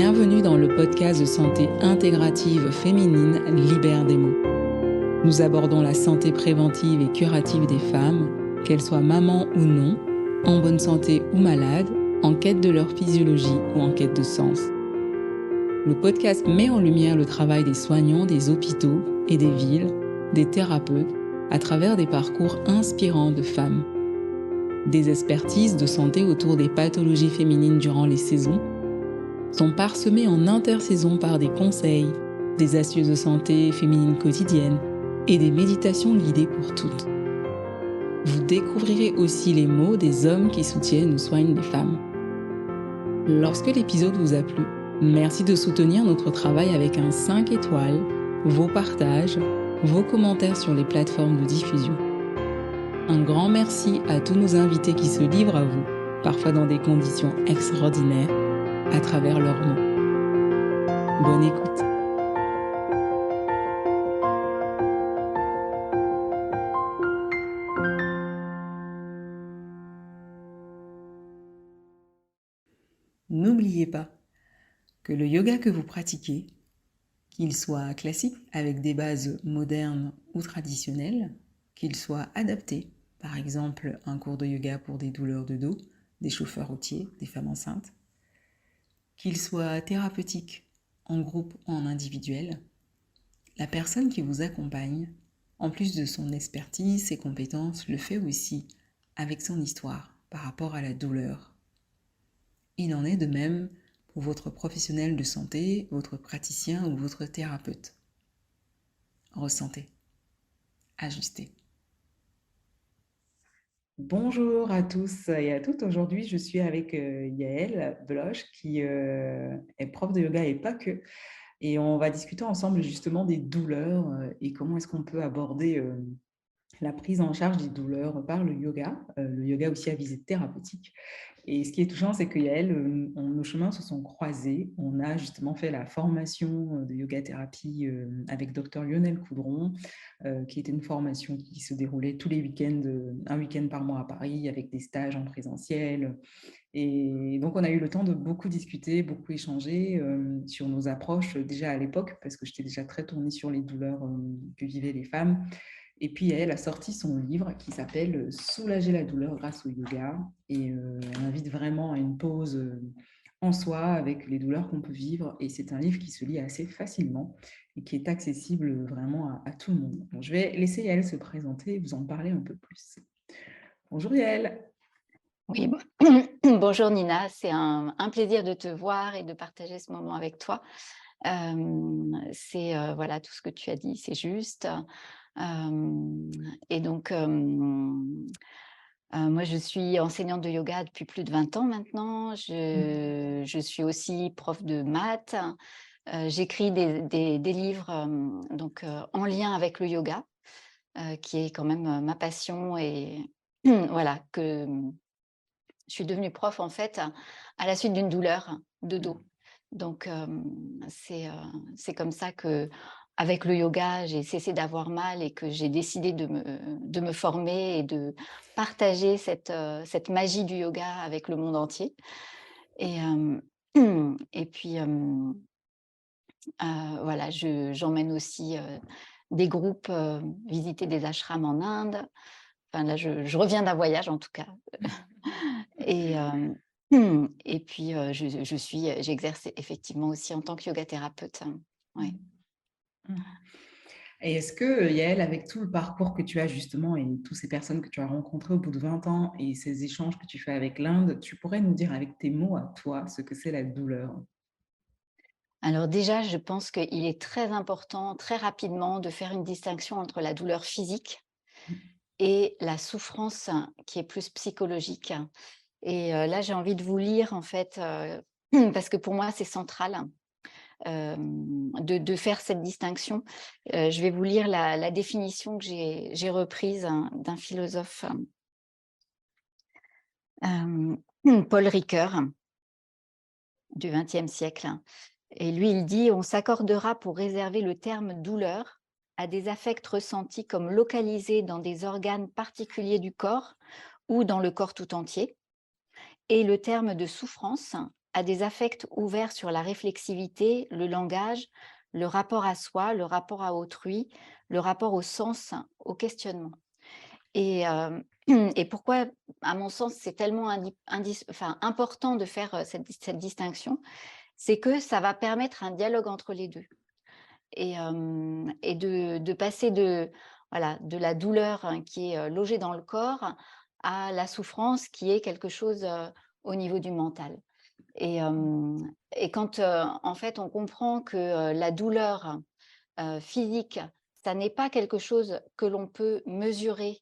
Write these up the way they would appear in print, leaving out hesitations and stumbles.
Bienvenue dans le podcast de santé intégrative féminine Libère des mots. Nous abordons la santé préventive et curative des femmes, qu'elles soient mamans ou non, en bonne santé ou malades, en quête de leur physiologie ou en quête de sens. Le podcast met en lumière le travail des soignants des hôpitaux et des villes, des thérapeutes, à travers des parcours inspirants de femmes. Des expertises de santé autour des pathologies féminines durant les saisons sont parsemées en intersaison par des conseils, des astuces de santé féminine quotidienne et des méditations guidées pour toutes. Vous découvrirez aussi les mots des hommes qui soutiennent ou soignent les femmes. Lorsque l'épisode vous a plu, merci de soutenir notre travail avec un 5 étoiles, vos partages, vos commentaires sur les plateformes de diffusion. Un grand merci à tous nos invités qui se livrent à vous, parfois dans des conditions extraordinaires, à travers leurs mots. Bonne écoute. N'oubliez pas que le yoga que vous pratiquez, qu'il soit classique avec des bases modernes ou traditionnelles, qu'il soit adapté, par exemple un cours de yoga pour des douleurs de dos, des chauffeurs routiers, des femmes enceintes, qu'il soit thérapeutique en groupe ou en individuel, la personne qui vous accompagne, en plus de son expertise, ses compétences, le fait aussi avec son histoire par rapport à la douleur. Il en est de même pour votre professionnel de santé, votre praticien ou votre thérapeute. Ressentez, ajustez. Bonjour à tous et à toutes. Aujourd'hui, je suis avec Yael Bloch qui est prof de yoga et pas que. Et on va discuter ensemble justement des douleurs et comment est-ce qu'on peut aborder la prise en charge des douleurs par le yoga aussi à visée thérapeutique. Et ce qui est touchant, c'est que Yael, nos chemins se sont croisés. On a justement fait la formation de yoga thérapie avec Dr Lionel Coudron, qui était une formation qui se déroulait tous les week-ends, un week-end par mois à Paris, avec des stages en présentiel. Et donc, on a eu le temps de beaucoup discuter, beaucoup échanger sur nos approches déjà à l'époque, parce que j'étais déjà très tournée sur les douleurs que vivaient les femmes. Et puis, elle a sorti son livre qui s'appelle « Soulager la douleur grâce au yoga ». Et on invite vraiment à une pause en soi avec les douleurs qu'on peut vivre. Et c'est un livre qui se lit assez facilement et qui est accessible vraiment à tout le monde. Bon, je vais laisser Yael se présenter et vous en parler un peu plus. Bonjour Yael. Oui, bonjour Nina, c'est un plaisir de te voir et de partager ce moment avec toi. Voilà, tout ce que tu as dit, c'est juste. Et donc, moi, je suis enseignante de yoga depuis plus de 20 ans maintenant. Je suis aussi prof de maths. J'écris des livres donc, en lien avec le yoga, qui est quand même ma passion. Et voilà, que je suis devenue prof en fait à la suite d'une douleur de dos. Donc, c'est comme ça que, avec le yoga, j'ai cessé d'avoir mal et que j'ai décidé de me former et de partager cette magie du yoga avec le monde entier. Et, et puis, voilà, j'emmène aussi des groupes visiter des ashrams en Inde. Enfin, là, je reviens d'un voyage en tout cas. Et, et puis, j'exerce effectivement aussi en tant que yoga thérapeute. Ouais. Et est-ce que, Yael, avec tout le parcours que tu as justement et toutes ces personnes que tu as rencontrées au bout de 20 ans et ces échanges que tu fais avec l'Inde, tu pourrais nous dire avec tes mots à toi ce que c'est la douleur? Alors déjà, je pense qu'il est très important, très rapidement, de faire une distinction entre la douleur physique et la souffrance qui est plus psychologique. Et là, j'ai envie de vous lire, en fait, parce que pour moi, c'est central de faire cette distinction. Je vais vous lire la définition que j'ai reprise d'un philosophe, Paul Ricoeur, du XXe siècle. Et lui, il dit: on s'accordera pour réserver le terme douleur à des affects ressentis comme localisés dans des organes particuliers du corps ou dans le corps tout entier, et le terme de souffrance à des affects ouverts sur la réflexivité, le langage, le rapport à soi, le rapport à autrui, le rapport au sens, au questionnement. Et, et pourquoi, à mon sens, c'est tellement important de faire cette distinction, c'est que ça va permettre un dialogue entre les deux. Et de passer voilà, de la douleur, qui est logée dans le corps à la souffrance qui est quelque chose au niveau du mental. Et quand en fait on comprend que la douleur physique, ça n'est pas quelque chose que l'on peut mesurer.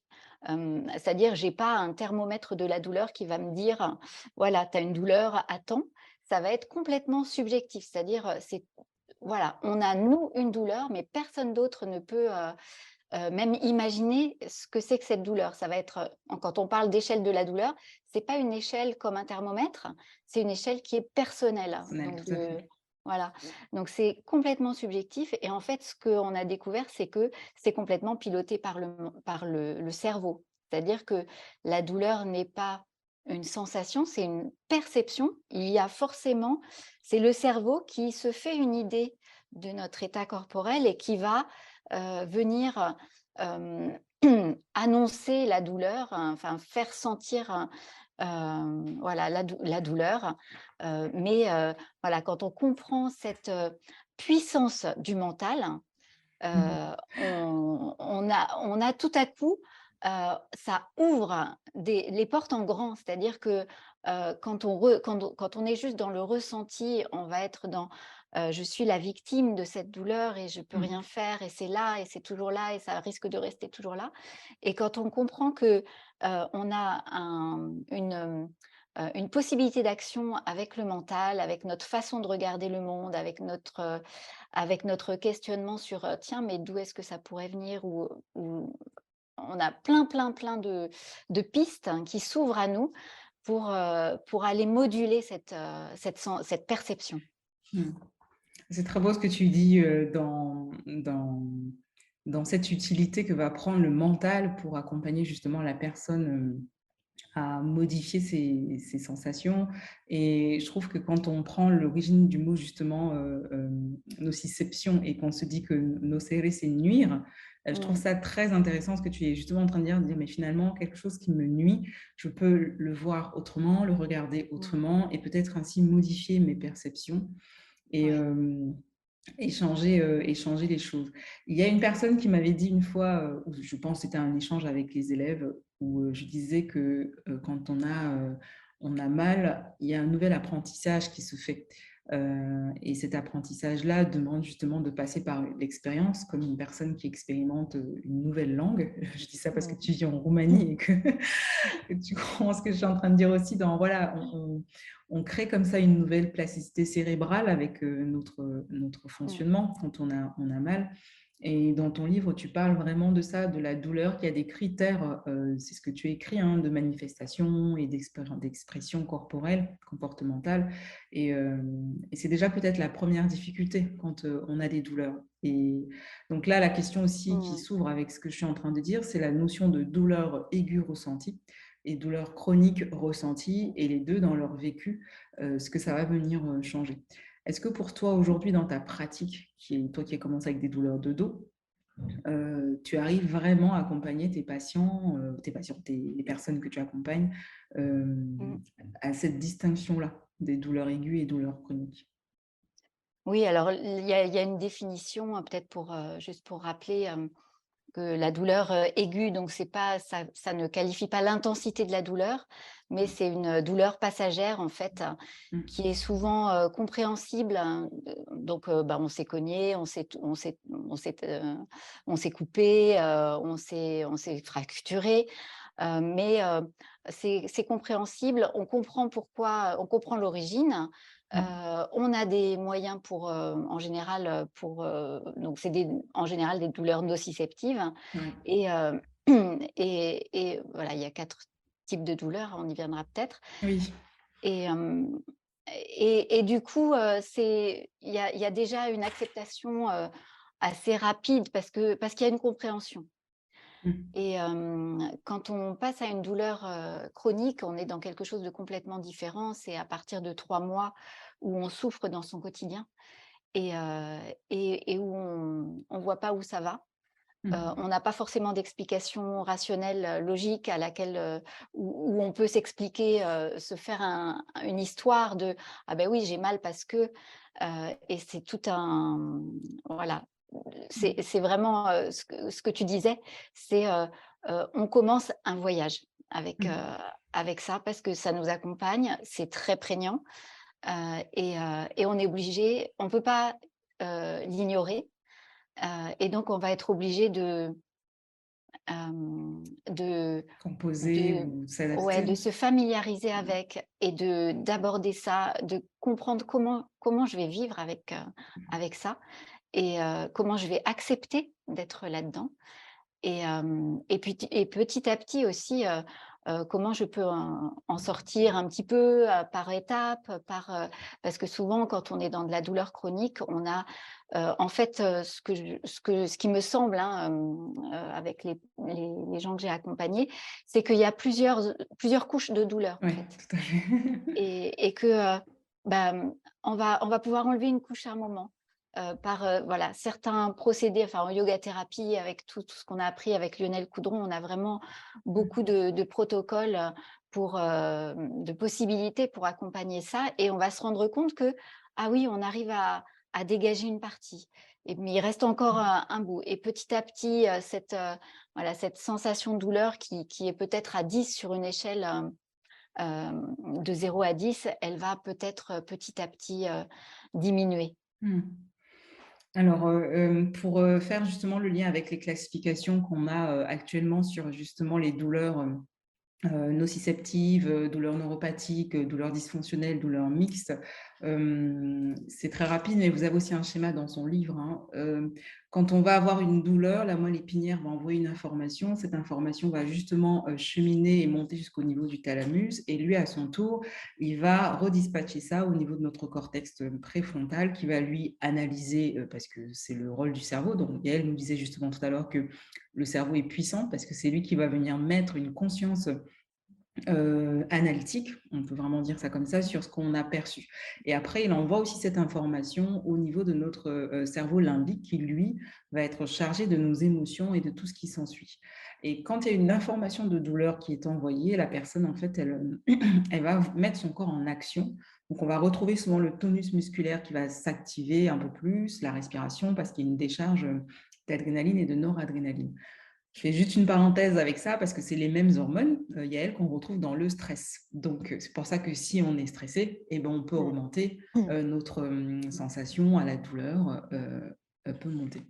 C'est-à-dire, j'ai pas un thermomètre de la douleur qui va me dire: «Voilà, tu as une douleur à temps». Ça va être complètement subjectif. C'est-à-dire, c'est voilà, on a nous une douleur, mais personne d'autre ne peut, même imaginer ce que c'est que cette douleur. Ça va être, quand on parle d'échelle de la douleur, c'est pas une échelle comme un thermomètre, c'est une échelle qui est personnelle. Personnel, Donc tout à fait. voilà, donc c'est complètement subjectif et en fait, ce qu'on a découvert, c'est que c'est complètement piloté par le cerveau. C'est-à-dire que la douleur n'est pas une sensation, c'est une perception. Il y a forcément c'est le cerveau qui se fait une idée de notre état corporel et qui va, venir, hem, annoncer la douleur, enfin faire sentir, voilà la douleur, mais voilà, quand on comprend cette, puissance du mental, Mmh. on a tout à coup, ça ouvre les portes en grand. C'est-à-dire que, quand on est juste dans le ressenti, on va être dans, «Je suis la victime de cette douleur et je peux Mmh. rien faire et c'est là et c'est toujours là et ça risque de rester toujours là». Et quand on comprend que, on a une possibilité d'action avec le mental, avec notre façon de regarder le monde, avec notre questionnement sur, «Tiens, mais d'où est-ce que ça pourrait venir?» ou on a plein de pistes, qui s'ouvrent à nous pour aller moduler cette perception. Mmh. C'est très beau ce que tu dis, dans cette utilité que va prendre le mental pour accompagner justement la personne, à modifier ses sensations. Et je trouve que quand on prend l'origine du mot justement, nociception, et qu'on se dit que nocere, c'est nuire, je trouve Mmh, ça très intéressant ce que tu es justement en train de dire: «Mais finalement quelque chose qui me nuit, je peux le voir autrement, le regarder mmh, autrement et peut-être ainsi modifier mes perceptions». Et oui. échanger les choses. Il y a une personne qui m'avait dit une fois, où je pense que c'était un échange avec les élèves, où, je disais que, quand on a mal, il y a un nouvel apprentissage qui se fait. Et cet apprentissage-là demande justement de passer par l'expérience, comme une personne qui expérimente, une nouvelle langue. Je dis ça parce que Mmh. tu vis en Roumanie et que que tu comprends ce que je suis en train de dire aussi dans voilà, on crée comme ça une nouvelle plasticité cérébrale avec, notre Mmh. fonctionnement quand on a mal. Et dans ton livre, tu parles vraiment de ça, de la douleur, qu'il y a des critères, c'est ce que tu écris, hein, de manifestation et d'expression corporelle, comportementale. Et c'est déjà peut-être la première difficulté quand, on a des douleurs. Et donc là, la question aussi qui Mmh. s'ouvre avec ce que je suis en train de dire, c'est la notion de douleur aiguë ressentie et douleur chronique ressentie, et les 2 dans leur vécu, ce que ça va venir, changer. Est-ce que pour toi, aujourd'hui, dans ta pratique, toi qui as commencé avec des douleurs de dos, tu arrives vraiment à accompagner tes patients, les personnes que tu accompagnes, Mmh. à cette distinction-là, des douleurs aiguës et douleurs chroniques? Oui, alors il y a une définition, peut-être pour, juste pour rappeler, que la douleur, aiguë, donc c'est pas ça ne qualifie pas l'intensité de la douleur, mais c'est une douleur passagère en fait, Mmh. qui est souvent, compréhensible, hein, donc bah, on s'est cogné, on s'est coupé, on s'est fracturé, mais c'est compréhensible. On comprend pourquoi, on comprend l'origine. Mmh. On a des moyens pour, en général, pour, donc c'est en général des douleurs nociceptives Ouais. et et voilà, il y a 4 types de douleurs, on y viendra peut-être Oui. et et du coup, il y a déjà une acceptation, assez rapide parce qu'il y a une compréhension. Et quand on passe à une douleur chronique, on est dans quelque chose de complètement différent. C'est à partir de 3 mois où on souffre dans son quotidien et où on voit pas où ça va. On n'a pas forcément d'explication rationnelle, logique à laquelle, où on peut s'expliquer, se faire une histoire de: «Ah ben oui, j'ai mal parce que», et c'est tout un voilà, c'est vraiment, ce que tu disais, c'est, on commence un voyage avec ça parce que ça nous accompagne, c'est très prégnant, et on est obligé, on peut pas, l'ignorer, et donc on va être obligé de Composer de ou ouais, de s'adapter. se familiariser avec et d'aborder ça, de comprendre comment je vais vivre avec ça et comment je vais accepter d'être là-dedans et petit à petit aussi, comment je peux en sortir un petit peu, par étapes, parce que souvent quand on est dans de la douleur chronique, on a, en fait, ce qui me semble, hein, avec les gens que j'ai accompagnés, c'est qu'il y a plusieurs couches de douleur, en Oui, fait tout à fait. et que, bah, on va pouvoir enlever une couche à un moment, par, voilà, certains procédés, enfin, en yoga thérapie avec tout ce qu'on a appris avec Lionel Coudron, on a vraiment beaucoup de protocoles, de possibilités pour accompagner ça et on va se rendre compte que, ah oui, on arrive à dégager une partie mais il reste encore, un bout et petit à petit, voilà, cette sensation de douleur qui est peut-être à 10 sur une échelle, de 0 à 10, elle va peut-être, petit à petit, diminuer. Mmh. Alors, pour, faire justement le lien avec les classifications qu'on a, actuellement sur justement les douleurs, nociceptives, douleurs neuropathiques, douleurs dysfonctionnelles, douleurs mixtes. C'est très rapide, mais vous avez aussi un schéma dans son livre, hein. Quand on va avoir une douleur, la moelle épinière va envoyer une information. Cette information va justement, cheminer et monter jusqu'au niveau du thalamus et lui, à son tour, il va redispatcher ça au niveau de notre cortex, préfrontal qui va lui analyser, parce que c'est le rôle du cerveau. Donc Yael nous disait justement tout à l'heure que le cerveau est puissant parce que c'est lui qui va venir mettre une conscience analytique, on peut vraiment dire ça comme ça, sur ce qu'on a perçu. Et après, il envoie aussi cette information au niveau de notre cerveau limbique qui, lui, va être chargé de nos émotions et de tout ce qui s'ensuit. Et quand il y a une information de douleur qui est envoyée, la personne, en fait, elle va mettre son corps en action. Donc, on va retrouver souvent le tonus musculaire qui va s'activer un peu plus, la respiration, parce qu'il y a une décharge d'adrénaline et de noradrénaline. Je fais juste une parenthèse avec ça parce que c'est les mêmes hormones, Yael, qu'on retrouve dans le stress. Donc, c'est pour ça que si on est stressé, eh ben, on peut Mmh. augmenter Mmh. notre sensation à la douleur, peut monter.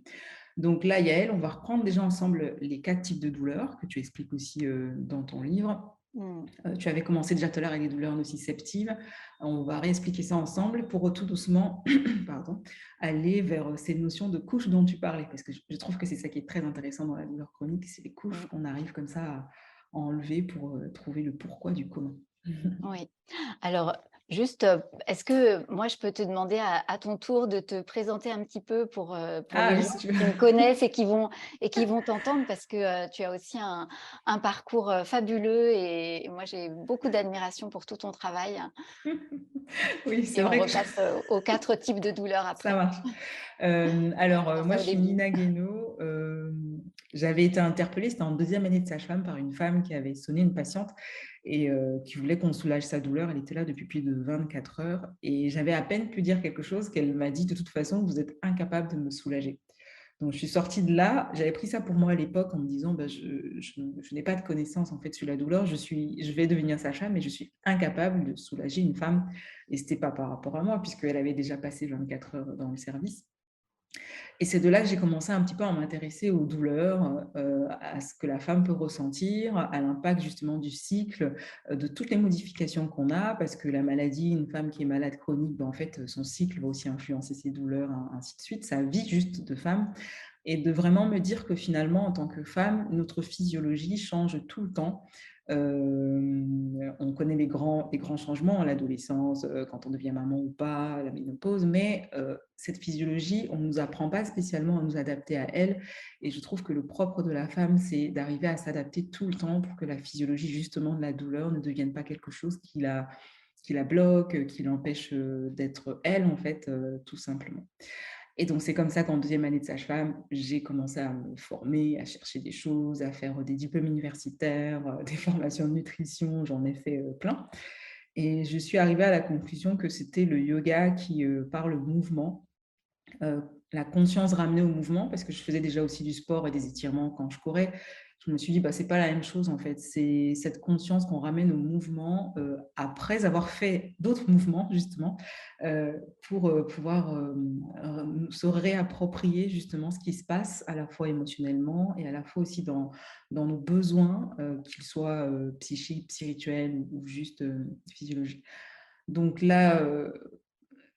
Donc là, Yael, on va reprendre déjà ensemble les 4 types de douleurs que tu expliques aussi dans ton livre. Mmh. Tu avais commencé déjà tout à l'heure avec les douleurs nociceptives. On va réexpliquer ça ensemble pour tout doucement pardon, aller vers ces notions de couches dont tu parlais. Parce que je trouve que c'est ça qui est très intéressant dans la douleur chronique, c'est les couches Mmh. qu'on arrive comme ça à enlever pour trouver le pourquoi du comment. Oui. Alors, juste, est-ce que moi, je peux te demander à ton tour de te présenter un petit peu pour Ah les oui, gens si tu veux. qui me connaissent et qui vont t'entendre parce que, tu as aussi un parcours, fabuleux et moi, j'ai beaucoup d'admiration pour tout ton travail Oui, c'est et on vrai que repasse, aux 4 types de douleurs ça après. marche. Alors, Faire moi, ça je au suis début. Nina Guénaud. J'avais été interpellée, c'était en deuxième année de sage-femme, par une femme qui avait sonné une patiente et qui voulait qu'on soulage sa douleur. Elle était là depuis plus de 24 heures et j'avais à peine pu dire quelque chose qu'elle m'a dit: «De toute façon, vous êtes incapable de me soulager». Donc, je suis sortie de là. J'avais pris ça pour moi à l'époque en me disant: «Bah, je n'ai pas de connaissances, en fait, sur la douleur. Je vais devenir sage-femme, mais je suis incapable de soulager une femme» et c'était pas par rapport à moi puisqu'elle avait déjà passé 24 heures dans le service. Et c'est de là que j'ai commencé un petit peu à m'intéresser aux douleurs, à ce que la femme peut ressentir, à l'impact justement du cycle, de toutes les modifications qu'on a, parce que la maladie, une femme qui est malade chronique, ben, en fait, son cycle va aussi influencer ses douleurs, ainsi de suite, sa vie juste de femme. Et de vraiment me dire que finalement, en tant que femme, notre physiologie change tout le temps. On connaît les grands changements, l'adolescence, quand on devient maman ou pas, la ménopause, mais cette physiologie, on ne nous apprend pas spécialement à nous adapter à elle. Et je trouve que le propre de la femme, c'est d'arriver à s'adapter tout le temps pour que la physiologie, justement, de la douleur ne devienne pas quelque chose qui la bloque, qui l'empêche d'être elle, en fait, tout simplement. Et donc, c'est comme ça qu'en deuxième année de sage-femme, j'ai commencé à me former, à chercher des choses, à faire des diplômes universitaires, des formations de nutrition, j'en ai fait plein. Et je suis arrivée à la conclusion que c'était le yoga qui, par le mouvement, la conscience ramenée au mouvement, parce que je faisais déjà aussi du sport et des étirements quand je courais. Je me suis dit, bah, c'est pas la même chose en fait. C'est cette conscience qu'on ramène au mouvement après avoir fait d'autres mouvements, justement, pour pouvoir se réapproprier justement ce qui se passe à la fois émotionnellement et à la fois aussi dans nos besoins, qu'ils soient psychiques, spirituels ou juste physiologiques. Donc là,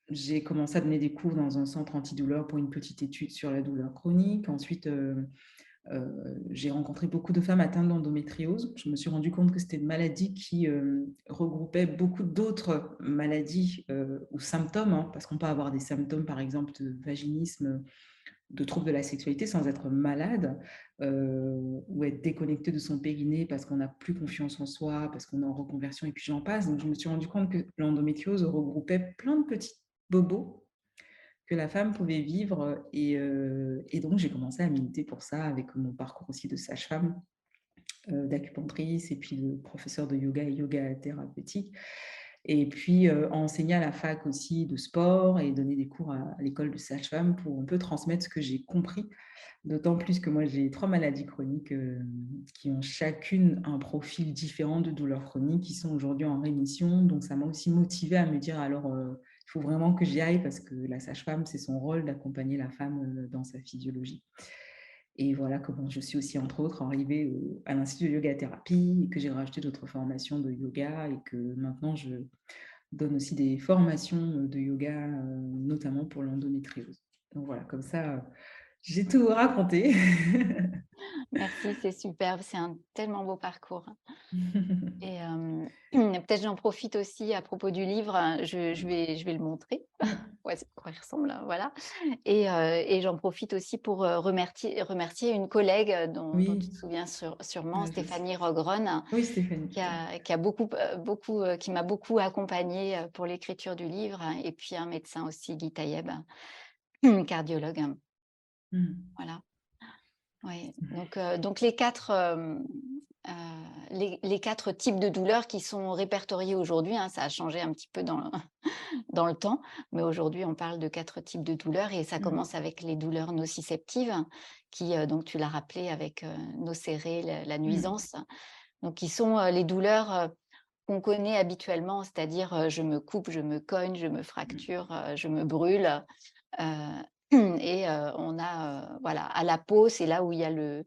j'ai commencé à donner des cours dans un centre antidouleur pour une petite étude sur la douleur chronique. Ensuite, j'ai rencontré beaucoup de femmes atteintes d'endométriose. Je me suis rendu compte que c'était une maladie qui regroupait beaucoup d'autres maladies ou symptômes, hein, parce qu'on peut avoir des symptômes, par exemple, de vaginisme, de troubles de la sexualité sans être malade, ou être déconnecté de son périnée parce qu'on n'a plus confiance en soi, parce qu'on est en reconversion et puis j'en passe. Donc, je me suis rendu compte que l'endométriose regroupait plein de petits bobos que la femme pouvait vivre. Et donc, j'ai commencé à militer pour ça avec mon parcours aussi de sage-femme, d'acupunctrice et puis de professeur de yoga et yoga thérapeutique. Et puis, enseigner à la fac aussi de sport et donner des cours à l'école de sage-femme pour un peu transmettre ce que j'ai compris. D'autant plus que moi, j'ai 3 maladies chroniques qui ont chacune un profil différent de douleurs chroniques qui sont aujourd'hui en rémission. Donc, ça m'a aussi motivée à me dire, alors, il faut vraiment que j'y aille parce que la sage-femme, c'est son rôle d'accompagner la femme dans sa physiologie. Et voilà comment je suis aussi, entre autres, arrivée à l'Institut de yoga thérapie, et que j'ai rajouté d'autres formations de yoga et que maintenant, je donne aussi des formations de yoga, notamment pour l'endométriose. Donc voilà, comme ça, j'ai tout raconté. Merci, c'est superbe, c'est un tellement beau parcours. Et peut-être j'en profite aussi à propos du livre, je vais le montrer. Ouais, c'est quoi il ressemble, voilà. Et j'en profite aussi pour remercier une collègue dont tu te Oui, souviens sûrement, je sais. Stéphanie Rogron, Oui, Stéphanie. qui a qui m'a beaucoup accompagnée pour l'écriture du livre, et puis un médecin aussi, Guy Taïeb, cardiologue. Mm. Voilà. Oui, donc les 4, les 4 types de douleurs qui sont répertoriés aujourd'hui, hein, ça a changé un petit peu dans le temps, mais aujourd'hui, on parle de 4 types de douleurs et ça Mm. commence avec les douleurs nociceptives qui, donc tu l'as rappelé avec, nocérer, la Mm. nuisance. Donc qui sont, les douleurs, qu'on connaît habituellement, c'est-à-dire, je me coupe, je me cogne, je me Mm. fracture, je me brûle. Heu et on a, voilà, à la peau, c'est là où il y a le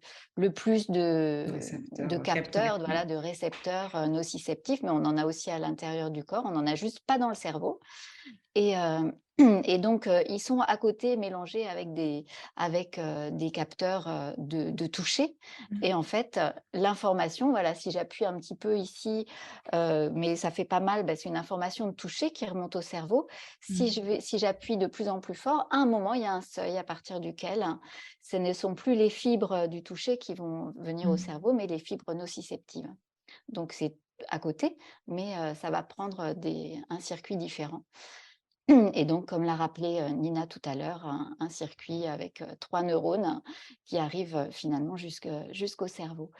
plus de Récepteur, capteur. capteurs, voilà, de récepteurs, nociceptifs, mais on en a aussi à l'intérieur du corps, on n'en a juste pas dans le cerveau. Et et donc ils sont à côté, mélangés avec des capteurs, de toucher. Mm. Et en fait, l'information, voilà, si j'appuie un petit peu ici, mais ça fait pas mal, bah, c'est une information de toucher qui remonte au cerveau. Mm. Si j'appuie de plus en plus fort, à un moment, il y a un seuil à partir duquel ce ne sont plus les fibres, du toucher qui vont venir au Mm. cerveau, mais les fibres nociceptives. Donc c'est à côté, mais ça va prendre un circuit différent. Et donc, comme l'a rappelé, Nina tout à l'heure, un circuit avec, 3 neurones qui arrivent, finalement jusqu'au cerveau.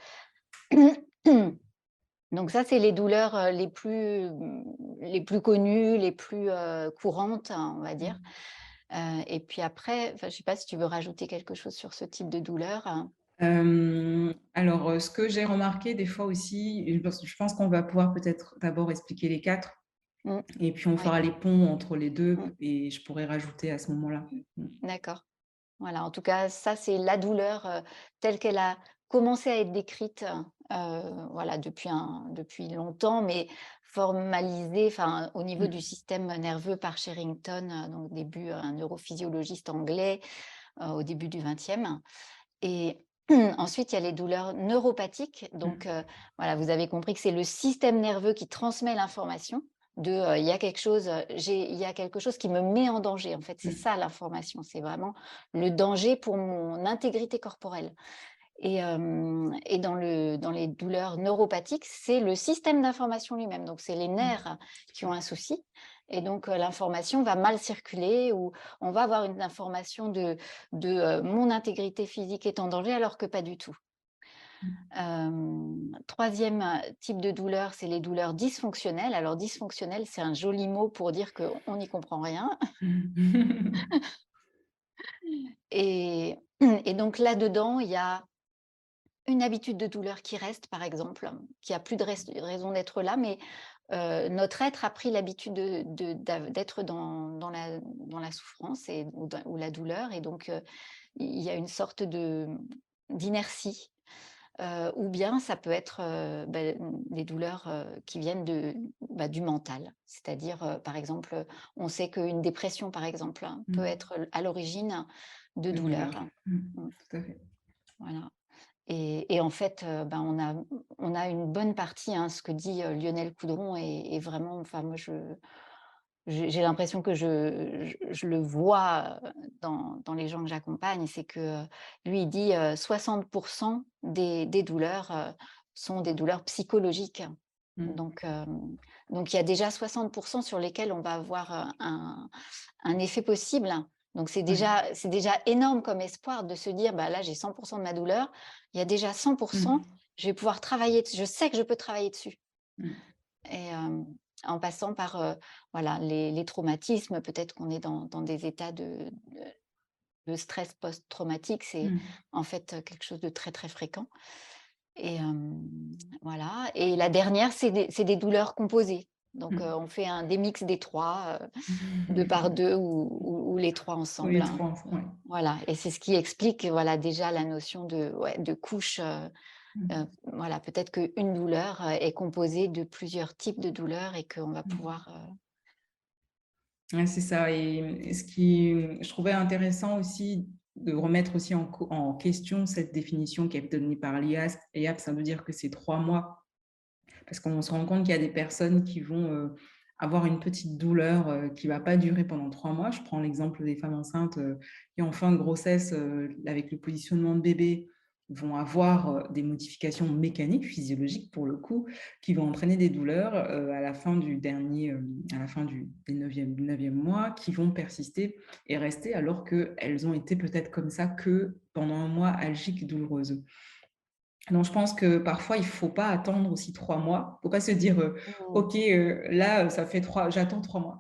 Donc ça, c'est les douleurs, les plus connues, les plus, courantes, hein, on va dire. Mm. Et puis après, enfin, je ne sais pas si tu veux rajouter quelque chose sur ce type de douleur, hein? Alors, ce que j'ai remarqué des fois aussi, je pense qu'on va pouvoir peut-être d'abord expliquer les 4 Mmh, et puis on oui, fera les ponts entre les 2 mmh, et je pourrais rajouter à ce moment-là. Mm. d'accord. Voilà, en tout cas, ça, c'est la douleur, telle qu'elle a commencé à être décrite, voilà, depuis longtemps, mais formalisée, enfin, au niveau du Mm. système nerveux par Sherrington, donc un neurophysiologiste anglais, au début du 20e. Et Ensuite, il y a les douleurs neuropathiques. Donc, voilà, vous avez compris que c'est le système nerveux qui transmet l'information il y a quelque chose, il y a quelque chose qui me met en danger. En fait, c'est ça l'information. C'est vraiment le danger pour mon intégrité corporelle. Et dans les douleurs neuropathiques, c'est le système d'information lui-même. Donc, c'est les nerfs qui ont un souci. Et donc, l'information va mal circuler ou on va avoir une information mon intégrité physique est en danger alors que pas du tout. Troisième type de douleur, c'est les douleurs dysfonctionnelles. Alors, dysfonctionnel, c'est un joli mot pour dire qu'on n'y comprend rien. Et, et donc, là-dedans, il y a une habitude de douleur qui reste, par exemple, qui a plus de raison d'être là, mais notre être a pris l'habitude d'être dans la souffrance ou la douleur. Et donc, il y a une sorte d'inertie. Ou bien ça peut être des douleurs qui viennent du mental. C'est-à-dire, par exemple, on sait qu'une dépression, par exemple, peut être à l'origine de De douleur. douleurs. Tout à fait. Voilà. Et en fait, on a une bonne partie, ce que dit Lionel Coudron est vraiment, enfin moi j'ai l'impression que je le vois dans les gens que j'accompagne, c'est que lui il dit 60% des douleurs sont des douleurs psychologiques. Donc, donc il y a déjà 60% sur lesquels on va avoir un effet possible. Donc c'est déjà énorme comme espoir de se dire, bah là j'ai 100% de ma douleur, il y a déjà 100%, je vais pouvoir travailler, je sais que je peux travailler dessus. Et en passant par voilà, les traumatismes, peut-être qu'on est dans des états de stress post-traumatique, c'est en fait quelque chose de très très fréquent. Et voilà. Et la dernière, c'est des douleurs composées. Donc on fait des mix des trois, 2 par 2 ou les 3 Ou ensemble. les trois, ouais. Voilà, et c'est ce qui explique, voilà, déjà la notion de couche. Voilà, peut-être qu'une douleur est composée de plusieurs types de douleurs et qu'on va pouvoir. Ouais, c'est ça. Et ce qui, je trouvais intéressant aussi de remettre aussi en question cette définition qui est donnée par l'IAP, ça veut dire que c'est 3 mois. Parce qu'on se rend compte qu'il y a des personnes qui vont avoir une petite douleur qui ne va pas durer pendant 3 mois. Je prends l'exemple des femmes enceintes qui, en fin de grossesse, avec le positionnement de bébé, vont avoir des modifications mécaniques, physiologiques pour le coup, qui vont entraîner des douleurs à la fin à la fin des 9e mois, qui vont persister et rester alors qu'elles ont été peut-être comme ça que pendant un mois algiques, douloureuses. Donc, je pense que parfois, il ne faut pas attendre aussi 3 mois. Il ne faut pas se dire OK, là, ça fait j'attends 3 mois.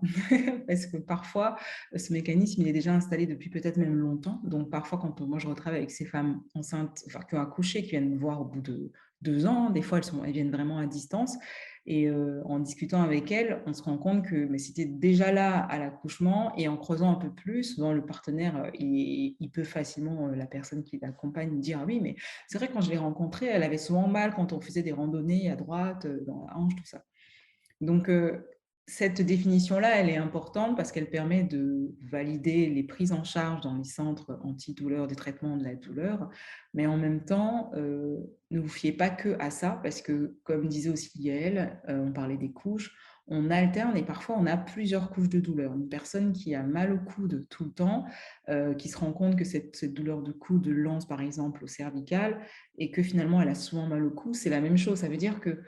Parce que parfois, ce mécanisme, il est déjà installé depuis peut-être même longtemps. Donc, parfois, quand moi, je retravaille avec ces femmes enceintes, enfin, qui ont accouché, qui viennent me voir au bout de 2 ans, des fois, elles viennent vraiment à distance. Et en discutant avec elles, on se rend compte que c'était déjà là à l'accouchement. Et en creusant un peu plus, souvent, le partenaire, il peut facilement, la personne qui l'accompagne, dire ah oui, mais c'est vrai, quand je l'ai rencontrée, elle avait souvent mal quand on faisait des randonnées à droite, dans la hanche, tout ça. Donc, cette définition-là, elle est importante parce qu'elle permet de valider les prises en charge dans les centres antidouleurs, des traitements de la douleur. Mais en même temps, ne vous fiez pas que à ça parce que, comme disait aussi Yael, on parlait des couches, on alterne et parfois on a plusieurs couches de douleur. Une personne qui a mal au coude tout le temps, qui se rend compte que cette douleur de coude lance par exemple au cervical et que finalement elle a souvent mal au cou, c'est la même chose. Ça veut dire que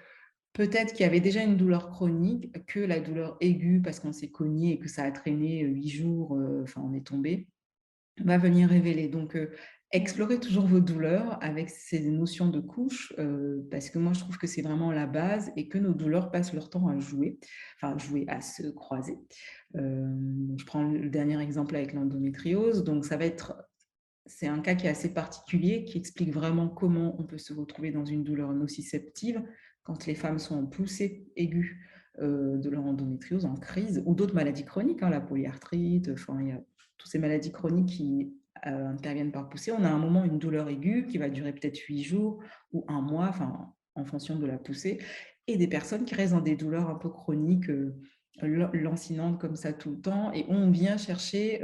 peut-être qu'il y avait déjà une douleur chronique, que la douleur aiguë parce qu'on s'est cogné et que ça a traîné 8 jours, enfin on est tombé, va venir révéler. Donc, explorez toujours vos douleurs avec ces notions de couches, parce que moi, je trouve que c'est vraiment la base et que nos douleurs passent leur temps à jouer, à se croiser. Je prends le dernier exemple avec l'endométriose. Donc, c'est un cas qui est assez particulier, qui explique vraiment comment on peut se retrouver dans une douleur nociceptive quand les femmes sont en poussée aiguë de leur endométriose, en crise, ou d'autres maladies chroniques, la polyarthrite, il y a toutes ces maladies chroniques qui interviennent par poussée. On a à un moment une douleur aiguë qui va durer peut-être 8 jours ou un mois, en fonction de la poussée, et des personnes qui restent dans des douleurs un peu chroniques, lancinantes comme ça tout le temps, et on vient chercher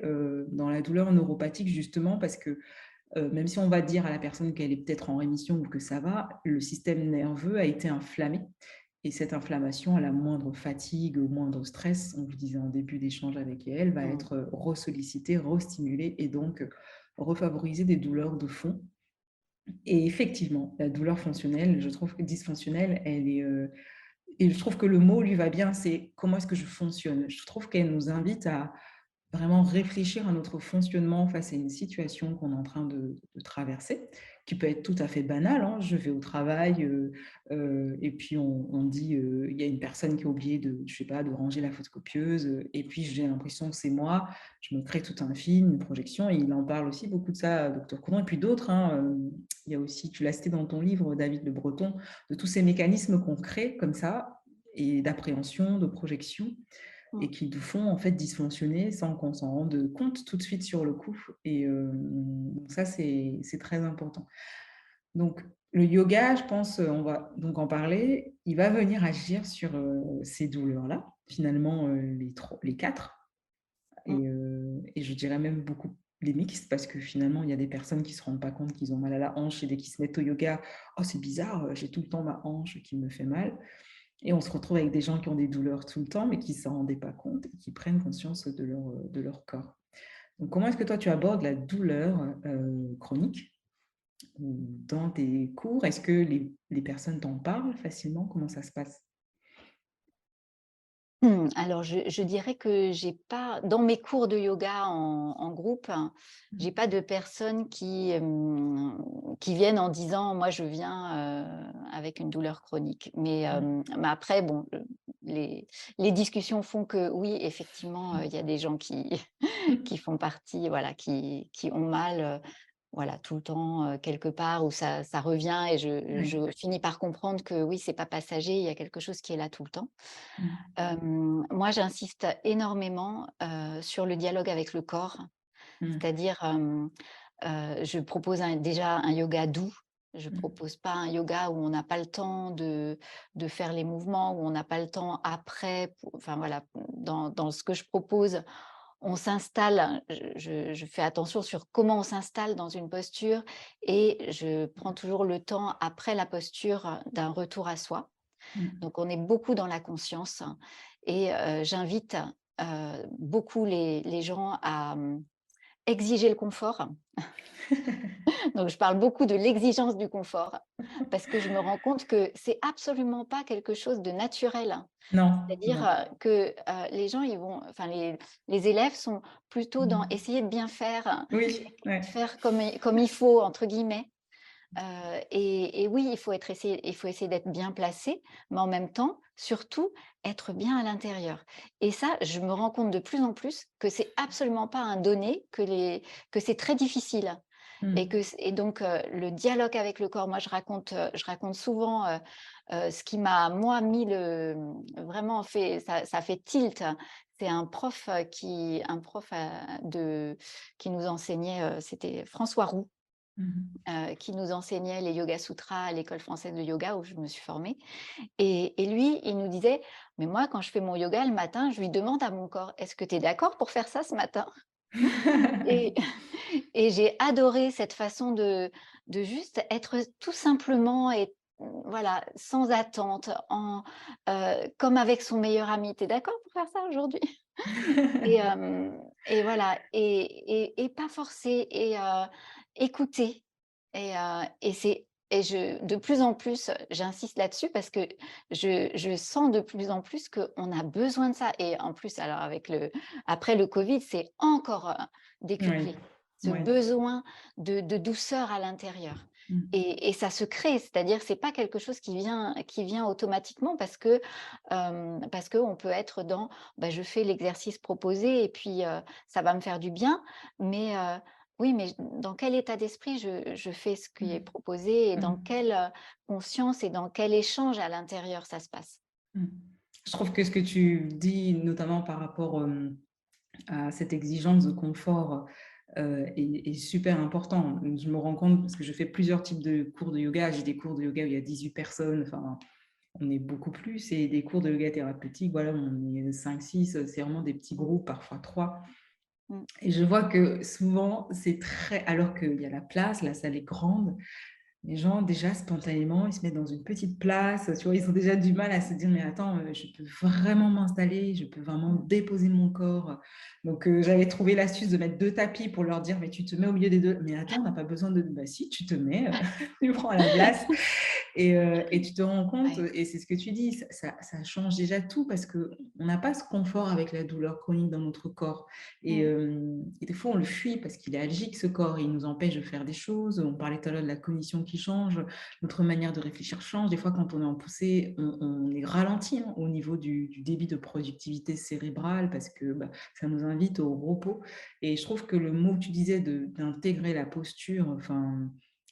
dans la douleur neuropathique justement parce que même si on va dire à la personne qu'elle est peut-être en rémission ou que ça va, le système nerveux a été inflammé. Et cette inflammation, à la moindre fatigue, au moindre stress, on vous disait en début d'échange avec elle, va Mm. être resollicitée, restimulée et donc refavoriser des douleurs de fond. Et effectivement, la douleur fonctionnelle, je trouve que dysfonctionnelle, elle est... et je trouve que le mot lui va bien, c'est comment est-ce que je fonctionne. Je trouve qu'elle nous invite à vraiment réfléchir à notre fonctionnement face à une situation qu'on est en train de traverser, qui peut être tout à fait banale, hein. Je vais au travail et puis on dit il y a une personne qui a oublié je sais pas, de ranger la photocopieuse et puis j'ai l'impression que c'est moi. Je me crée tout un film, une projection et il en parle aussi beaucoup de ça, docteur Coudon, et puis d'autres. Hein, il y a aussi, tu l'as cité dans ton livre, David Le Breton, de tous ces mécanismes qu'on crée comme ça et d'appréhension, de projection et qui nous font en fait dysfonctionner sans qu'on s'en rende compte tout de suite sur le coup. Et ça, c'est très important. Donc, le yoga, je pense, on va donc en parler, il va venir agir sur ces douleurs-là, finalement les quatre, Mm. et je dirais même beaucoup les mixtes, parce que finalement, il y a des personnes qui ne se rendent pas compte qu'ils ont mal à la hanche et dès qu'ils se mettent au yoga, oh c'est bizarre, j'ai tout le temps ma hanche qui me fait mal. Et on se retrouve avec des gens qui ont des douleurs tout le temps, mais qui ne s'en rendaient pas compte et qui prennent conscience de leur corps. Donc, comment est-ce que toi, tu abordes la douleur chronique dans tes cours? Est-ce que les personnes t'en parlent facilement? Comment ça se passe? Alors je dirais que j'ai pas dans mes cours de yoga en groupe, j'ai pas de personnes qui viennent en disant: «Moi je viens, avec une douleur chronique». Mais après bon, les discussions font que oui, effectivement, il y a des gens qui qui font partie, voilà, qui ont mal, voilà, tout le temps, quelque part où ça revient et Oui. je finis par comprendre que oui, c'est pas passager, il y a quelque chose qui est là tout le temps. Moi, j'insiste énormément, sur le dialogue avec le corps, c'est-à-dire, je propose déjà un yoga doux. Je propose pas un yoga où on n'a pas le temps de faire les mouvements, où on n'a pas le temps après pou enfin voilà, dans ce que je propose, on s'installe, je fais attention sur comment on s'installe dans une posture et je prends toujours le temps après la posture d'un retour à soi. Donc on est beaucoup dans la conscience et j'invite, beaucoup les gens à, exiger le confort. Donc je parle beaucoup de l'exigence du confort parce que je me rends compte que c'est absolument pas quelque chose de naturel. Non, C'est-à-dire, non. que, les gens ils vont enfin les élèves sont plutôt dans essayer de bien faire, Oui, ouais. faire comme «il faut» entre guillemets. Et oui, il faut essayer d'être bien placé, mais en même temps, surtout, être bien à l'intérieur. Et ça, je me rends compte de plus en plus que c'est absolument pas un donné, que c'est très difficile et donc le dialogue avec le corps, moi je raconte souvent, ce qui m'a moi mis vraiment fait ça fait tilt. C'est un prof, qui nous enseignait, c'était François Roux, qui nous enseignait les Yoga Sutras à l'École française de yoga où je me suis formée et lui, il nous disait: «Mais moi, quand je fais mon yoga le matin, je lui demande à mon corps: "Est-ce que tu es d'accord pour faire ça ce matin?"» et et j'ai adoré cette façon de juste être tout simplement et voilà, sans attente, comme avec son meilleur ami. «Tu es d'accord pour faire ça aujourd'hui?» et voilà et pas forcer et écouter et c'est et je de plus en plus, j'insiste là-dessus parce que je sens de plus en plus qu'on a besoin de ça et en plus alors après le covid, c'est encore, Oui, décuplé. Ce ouais. besoin de douceur à l'intérieur et ça se crée, c'est-à-dire c'est pas quelque chose qui vient automatiquement parce qu'on peut être dans bah, je fais l'exercice proposé et puis ça va me faire du bien. Mais oui, mais dans quel état d'esprit je fais ce qui est proposé et dans quelle conscience et dans quel échange à l'intérieur ça se passe. Mmh. Je trouve que ce que tu dis, notamment par rapport à cette exigence de confort, est super important. Je me rends compte parce que je fais plusieurs types de cours de yoga. J'ai des cours de yoga où il y a 18 personnes, enfin, on est beaucoup plus, et des cours de yoga thérapeutique, voilà, on est 5, 6, c'est vraiment des petits groupes, parfois 3. Mmh. Et je vois que souvent, c'est très alors qu'il y a la place, la salle est grande, les gens déjà spontanément, ils se mettent dans une petite place, tu vois? Ils ont déjà du mal à se dire: «Mais attends, je peux vraiment m'installer, je peux vraiment Mmh. déposer mon corps». Donc j'avais trouvé l'astuce de mettre 2 tapis pour leur dire: «Mais tu te mets au milieu des 2. «Mais attends, on n'a pas besoin de» «Bah si, tu te mets, tu prends la place». Et tu te rends compte, Ouais. et c'est ce que tu dis, ça change déjà tout parce qu'on n'a pas ce confort avec la douleur chronique dans notre corps. Mmh. Et des fois, on le fuit parce qu'il est allergique, ce corps, et il nous empêche de faire des choses. On parlait tout à l'heure de la cognition qui change, notre manière de réfléchir change. Des fois, quand on est en poussée, on est ralenti, hein, au niveau du débit de productivité cérébrale parce que bah, ça nous invite au repos. Et je trouve que le mot que tu disais d'intégrer la posture, enfin,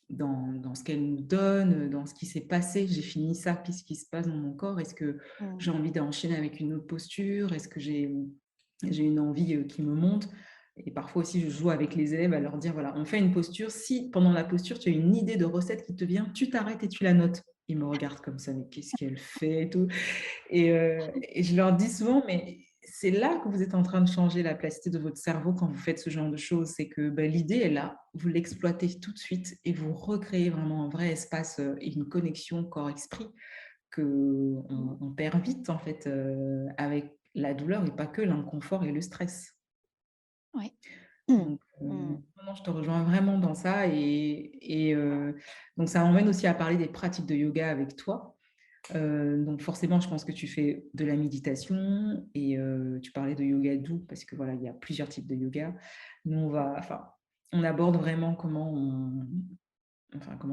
dans ce qu'elle nous donne, dans ce qui s'est passé. J'ai fini ça, qu'est-ce qui se passe dans mon corps? Est-ce que Mmh. j'ai envie d'enchaîner avec une autre posture? Est-ce que j'ai une envie, qui me monte? Et parfois aussi, je joue avec les élèves à leur dire: «Voilà, on fait une posture. Si pendant la posture, tu as une idée de recette qui te vient, tu t'arrêtes et tu la notes». Ils me regardent comme ça: «Mais qu'est-ce qu'elle fait?» et tout. Et je leur dis souvent: «Mais c'est là que vous êtes en train de changer la plasticité de votre cerveau quand vous faites ce genre de choses. C'est que, bah, l'idée est là, vous l'exploitez tout de suite et vous recréez vraiment un vrai espace, et une connexion corps-esprit qu'on on perd vite, en fait, avec la douleur et pas que l'inconfort et le stress». Ouais. Mmh. Donc, Mmh. non, non, je te rejoins vraiment dans ça, donc ça m'emmène aussi à parler des pratiques de yoga avec toi. Donc forcément, je pense que tu fais de la méditation et tu parlais de yoga doux parce que voilà, il y a plusieurs types de yoga. Nous, on aborde vraiment comment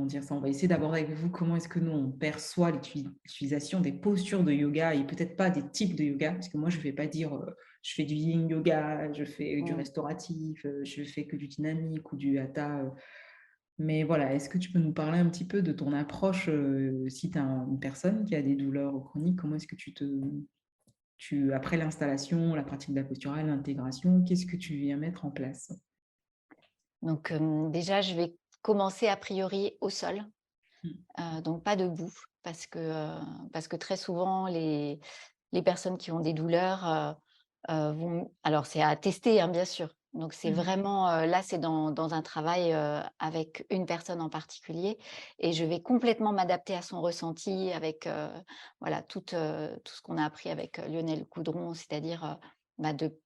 dire ça? On va essayer d'aborder avec vous comment est-ce que nous, on perçoit l'utilisation des postures de yoga et peut-être pas des types de yoga, parce que moi, je ne vais pas dire, je fais du yin yoga, je fais du Mmh. restauratif, je fais que du dynamique ou du hatha, mais voilà, est-ce que tu peux nous parler un petit peu de ton approche, si tu as une personne qui a des douleurs chroniques, comment est-ce que après l'installation, la pratique de la posturale, l'intégration, qu'est-ce que tu viens mettre en place? Donc, déjà, je vais commencer a priori au sol, Mmh. donc pas debout parce que très souvent les personnes qui ont des douleurs, vont alors c'est à tester, hein, bien sûr. Donc c'est Mmh. vraiment, là, c'est dans un travail, avec une personne en particulier et je vais complètement m'adapter à son ressenti avec, voilà, tout ce qu'on a appris avec, Lionel Coudron, c'est-à-dire, bah, de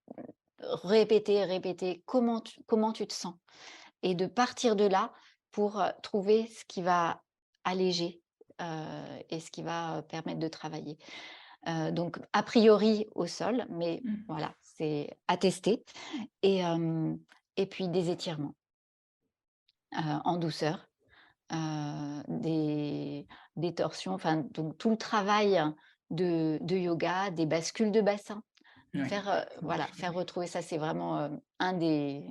répéter, répéter comment tu te sens et de partir de là pour, trouver ce qui va alléger, et ce qui va, permettre de travailler. Donc a priori au sol, mais Mmh. voilà, c'est à tester et puis des étirements, en douceur, des torsions, enfin donc tout le travail de yoga, des bascules de bassin. Ouais. Faire, voilà, faire retrouver ça, c'est vraiment, un des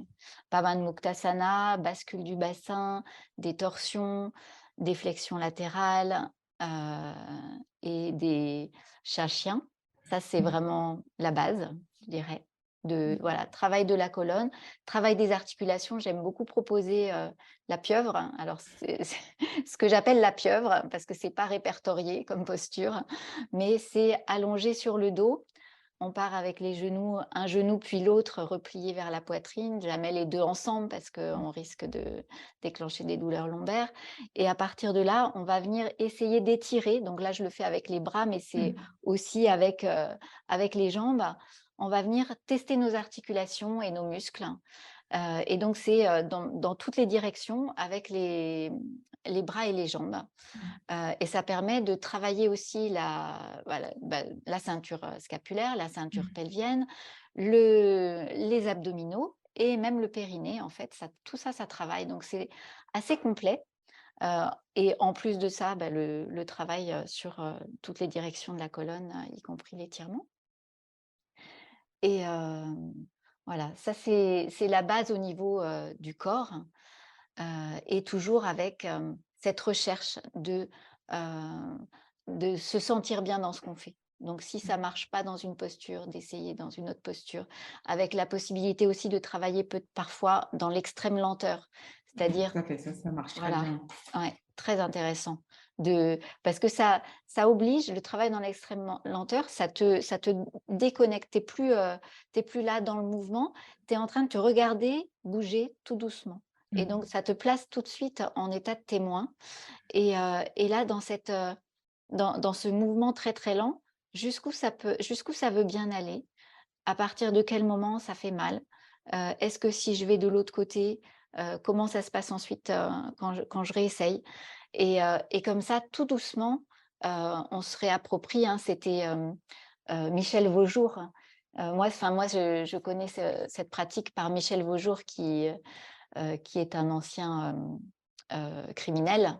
Pavanmuktasana, bascule du bassin, des torsions, des flexions latérales, heu et des chachiens. Ça, c'est Mmh. vraiment la base, je dirais, de Mmh. voilà, travail de la colonne, travail des articulations. J'aime beaucoup proposer, la pieuvre. Alors c'est ce que j'appelle la pieuvre parce que c'est pas répertorié comme posture, mais c'est allongé sur le dos. On part avec les genoux, un genou puis l'autre replié vers la poitrine, jamais les 2 ensemble parce qu'on risque de déclencher des douleurs lombaires et à partir de là, on va venir essayer d'étirer. Donc là, je le fais avec les bras, mais c'est Mmh. aussi avec les jambes. On va venir tester nos articulations et nos muscles, et donc c'est, dans toutes les directions avec les bras et les jambes. Et ça permet de travailler aussi voilà, bah, la ceinture, scapulaire, la ceinture Mmh. pelvienne, les abdominaux et même le périnée en fait, tout ça, ça travaille donc c'est assez complet, heu et en plus de ça, bah, le travail, sur, toutes les directions de la colonne, y compris l'étirement et voilà, ça c'est la base au niveau, du corps, et toujours avec, cette recherche de se sentir bien dans ce qu'on fait. Donc si ça marche pas dans une posture, d'essayer dans une autre posture, avec la possibilité aussi de travailler parfois dans l'extrême lenteur. C'est-à-dire, Tout à fait, ça marche très voilà, bien. ouais, très intéressant. Parce que ça oblige, le travail dans l'extrême lenteur, ça te déconnecte. T'es plus là dans le mouvement, tu es en train de te regarder bouger tout doucement. Et donc, Mmh. ça te place tout de suite en état de témoin. Et là, dans ce mouvement très, très lent, jusqu'où ça veut bien aller, à partir de quel moment ça fait mal, est-ce que si je vais de l'autre côté, comment ça se passe ensuite, quand je réessaye? Et comme ça, tout doucement, on se réapproprie, hein. C'était, Michel Vaujour. Moi, je connais cette pratique par Michel Vaujour qui est un ancien, criminel.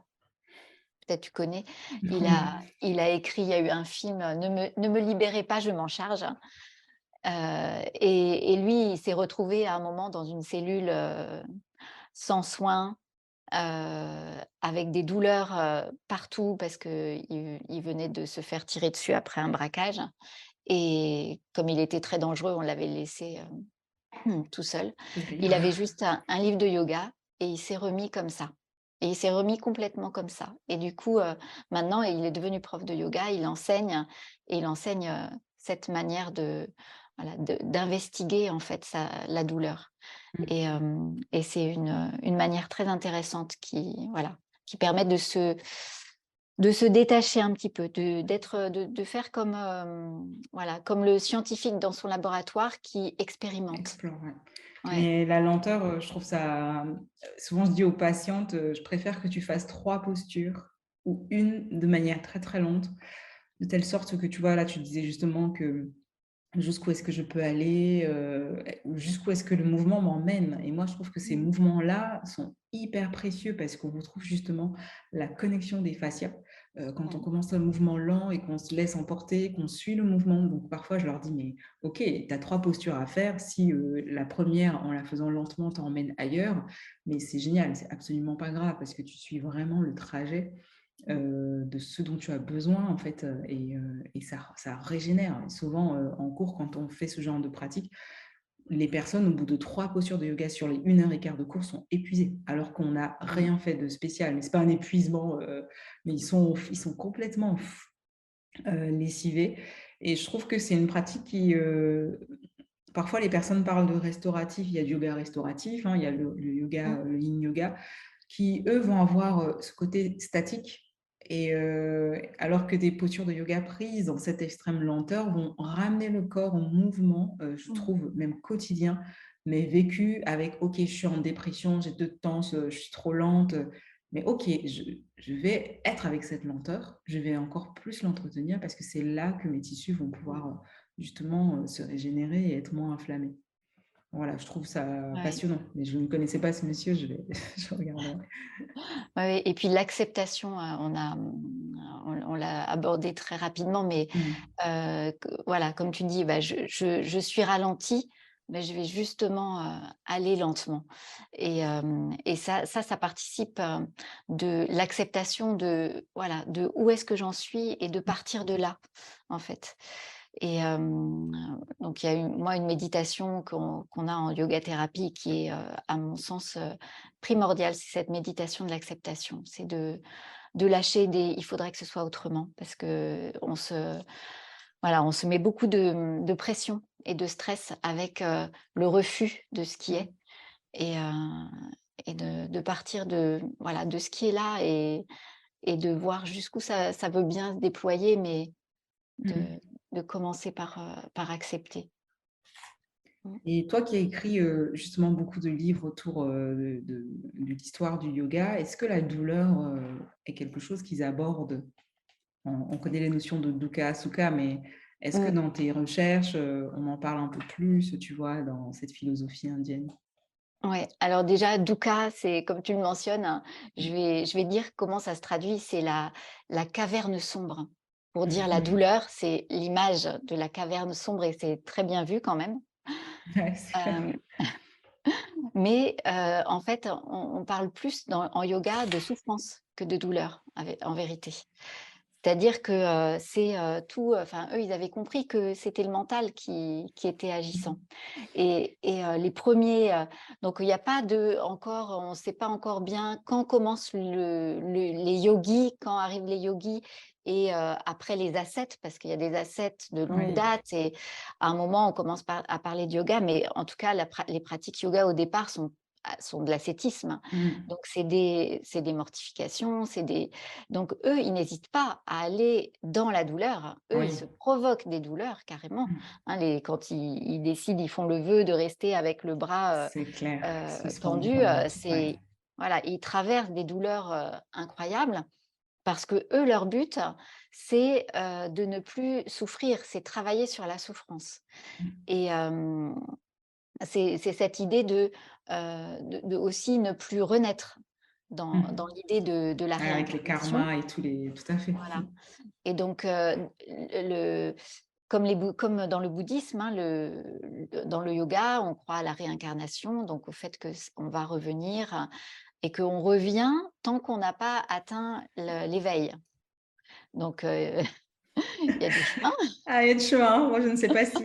Peut-être tu connais. Il Non. a il a écrit, il y a eu un film, Ne me libérez pas, je m'en charge. Et lui, il s'est retrouvé à un moment dans une cellule, sans soins, avec des douleurs, partout parce qu'il venait de se faire tirer dessus après un braquage. Et comme il était très dangereux, on l'avait laissé, tout seul. Il avait juste un livre de yoga et il s'est remis comme ça. Et il s'est remis complètement comme ça. Et du coup, maintenant, il est devenu prof de yoga, il enseigne, cette manière voilà, d'investiguer en fait la douleur. Et c'est une manière très intéressante voilà, qui permet de se détacher un petit peu, de faire comme, voilà, comme le scientifique dans son laboratoire qui expérimente. Explore, ouais. Ouais. Mais la lenteur, je trouve ça, souvent je dis aux patientes, je préfère que tu fasses 3 postures ou une de manière très, très lente, de telle sorte que tu vois, là, tu disais justement que jusqu'où est-ce que je peux aller, jusqu'où est-ce que le mouvement m'emmène? Et moi, je trouve que ces Mmh. mouvements-là sont hyper précieux parce qu'on retrouve justement la connexion des fascias, quand on Mmh. commence un mouvement lent et qu'on se laisse emporter, qu'on suit le mouvement. Donc parfois, je leur dis: «Mais OK, tu as 3 postures à faire. Si, la première en la faisant lentement, t'emmène ailleurs, mais c'est génial, c'est absolument pas grave parce que tu suis vraiment le trajet Mmh. de ce dont tu as besoin en fait, et ça régénère. Et souvent, en cours, quand on fait ce genre de pratique, les personnes, au bout de 3 postures de yoga sur les 1 heure et quart de cours, sont épuisées, alors qu'on n'a Mmh. rien fait de spécial. Mais c'est pas un épuisement, mais ils sont complètement lessivés. Et je trouve que c'est une pratique qui, parfois les personnes parlent de restauratif. Il y a du yoga restauratif, hein, il y a le yoga, Mmh. le yin yoga, qui eux vont avoir, ce côté statique. Et alors que des postures de yoga prises dans cette extrême lenteur vont ramener le corps en mouvement, je Mmh. trouve même quotidien, mais vécu avec: «OK, je suis en dépression, j'ai 2 de tense, je suis trop lente, mais OK, je vais être avec cette lenteur, je vais encore plus l'entretenir parce que c'est là que mes tissus vont pouvoir, justement, se régénérer et être moins inflammés». Voilà, je trouve ça Ouais. passionnant, mais je ne connaissais pas ce monsieur, je regarderai. Ouais, et puis l'acceptation, on l'a abordé très rapidement, mais Mmh. voilà, comme tu dis, bah, je suis ralentie, mais je vais justement, aller lentement. Et ça participe, de l'acceptation de, voilà, de où est-ce que j'en suis et de partir de là, en fait. Et donc il y a une méditation qu'on a en yoga thérapie qui est, à mon sens, primordiale, c'est cette méditation de l'acceptation. C'est de lâcher des «il faudrait que ce soit autrement», parce on se met beaucoup de pression et de stress avec, le refus de ce qui est. Et de partir de, voilà, de ce qui est là, et de voir jusqu'où ça veut bien se déployer, mais Mmh. de commencer par accepter. Mmh. Et toi qui as écrit, justement beaucoup de livres autour, de l'histoire du yoga, est-ce que la douleur, est quelque chose qu'ils abordent? On connaît les notions de dukkha, sukha, mais est-ce que Mmh. dans tes recherches, on en parle un peu plus, tu vois, dans cette philosophie indienne? Ouais, alors déjà, dukkha, c'est comme tu le mentionnes, hein, Mmh. je vais dire comment ça se traduit, c'est la caverne sombre. Pour dire la Mmh. douleur, c'est l'image de la caverne sombre, et c'est très bien vu quand même. Ouais, c'est clair. Hem, mais en fait, on parle plus en yoga de souffrance que de douleur, en vérité. C'est-à-dire que, c'est, tout, enfin, eux, ils avaient compris que c'était le mental qui était agissant et les premiers, donc il y a pas de encore on ne sait pas encore bien quand commence les yogis, quand arrivent les yogis et après les ascètes, parce qu'il y a des ascètes de longue Oui. date et à un moment, on commence à parler de yoga, mais en tout cas, les pratiques yoga, au départ, sont de l'ascétisme. Mm. Donc c'est des mortifications, donc eux, ils n'hésitent pas à aller dans la douleur. Eux, ils Oui. se provoquent des douleurs carrément, hein, quand ils décident, ils font le vœu de rester avec le bras, C'est clair. Suspendu tendu, pendant. Ouais. voilà, ils traversent des douleurs, incroyables parce que eux, leur but, c'est, de ne plus souffrir, c'est travailler sur la souffrance et c'est cette idée de aussi ne plus renaître dans Mm. l'idée de la Avec les réincarnation. karmas et tous les. Tout à fait. Voilà et donc le comme dans le bouddhisme, hein, dans le yoga, on croit à la réincarnation, donc au fait qu'on va revenir et qu'on revient tant qu'on n'a pas atteint l'éveil. Donc il y a des chemins. Ah, il y a de chemin, hein. Moi, je ne sais pas si.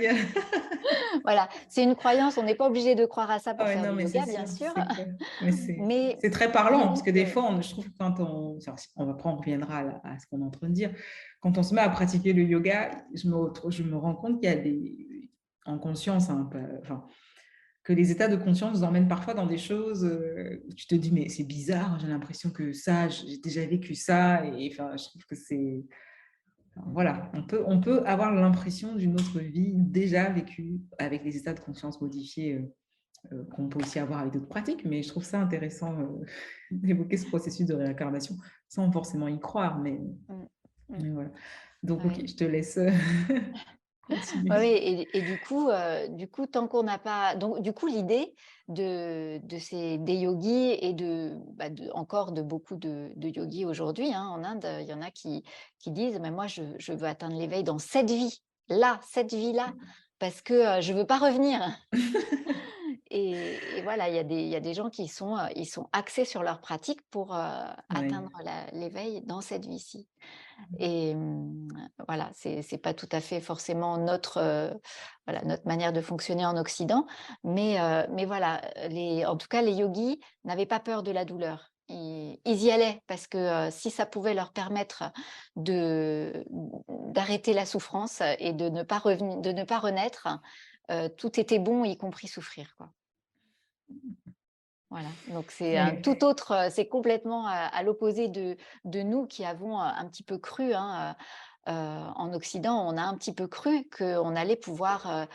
Voilà, c'est une croyance, on n'est pas obligé de croire à ça Ah pour ouais, faire non, du mais c'est yoga, bien sûr, sûr, c'est clair. Mais mais c'est très parlant, parce disons que des que fois, je trouve que quand enfin, après, on reviendra à ce qu'on est en train de dire. Quand on se met à pratiquer le yoga, je me rends compte qu'il y a en conscience, hein, enfin, que les états de conscience nous emmènent parfois dans des choses où tu te dis, mais c'est bizarre, j'ai l'impression que ça, j'ai déjà vécu ça, et enfin, je trouve que c'est. Enfin, voilà, on peut avoir l'impression d'une autre vie déjà vécue avec des états de conscience modifiés qu'on peut aussi avoir avec d'autres pratiques, mais je trouve ça intéressant d'évoquer ce processus de réincarnation sans forcément y croire, mais, mmh, mmh, mais voilà. Donc, ok, ouais. je te laisse Ouais, continuer. oui et du coup, tant qu'on n'a pas donc du coup, l'idée des yogis et encore de beaucoup de yogis aujourd'hui, hein, en Inde, il y en a qui disent: «Mais moi, je veux atteindre l'éveil dans cette vie, là, cette vie-là, parce que, je veux pas revenir». Et voilà, il y a des gens ils sont axés sur leur pratique pour, Ouais. atteindre l'éveil dans cette vie-ci. Et voilà, c'est pas tout à fait forcément voilà, notre manière de fonctionner en Occident, mais voilà, en tout cas, les yogis n'avaient pas peur de la douleur. Ils y allaient parce que, si ça pouvait leur permettre de d'arrêter la souffrance et de ne pas renaître, tout était bon, y compris souffrir, quoi. Voilà, donc c'est un Ouais. tout autre, c'est complètement à l'opposé de nous qui avons, un petit peu cru, hein, en Occident, on a un petit peu cru qu'on allait pouvoir,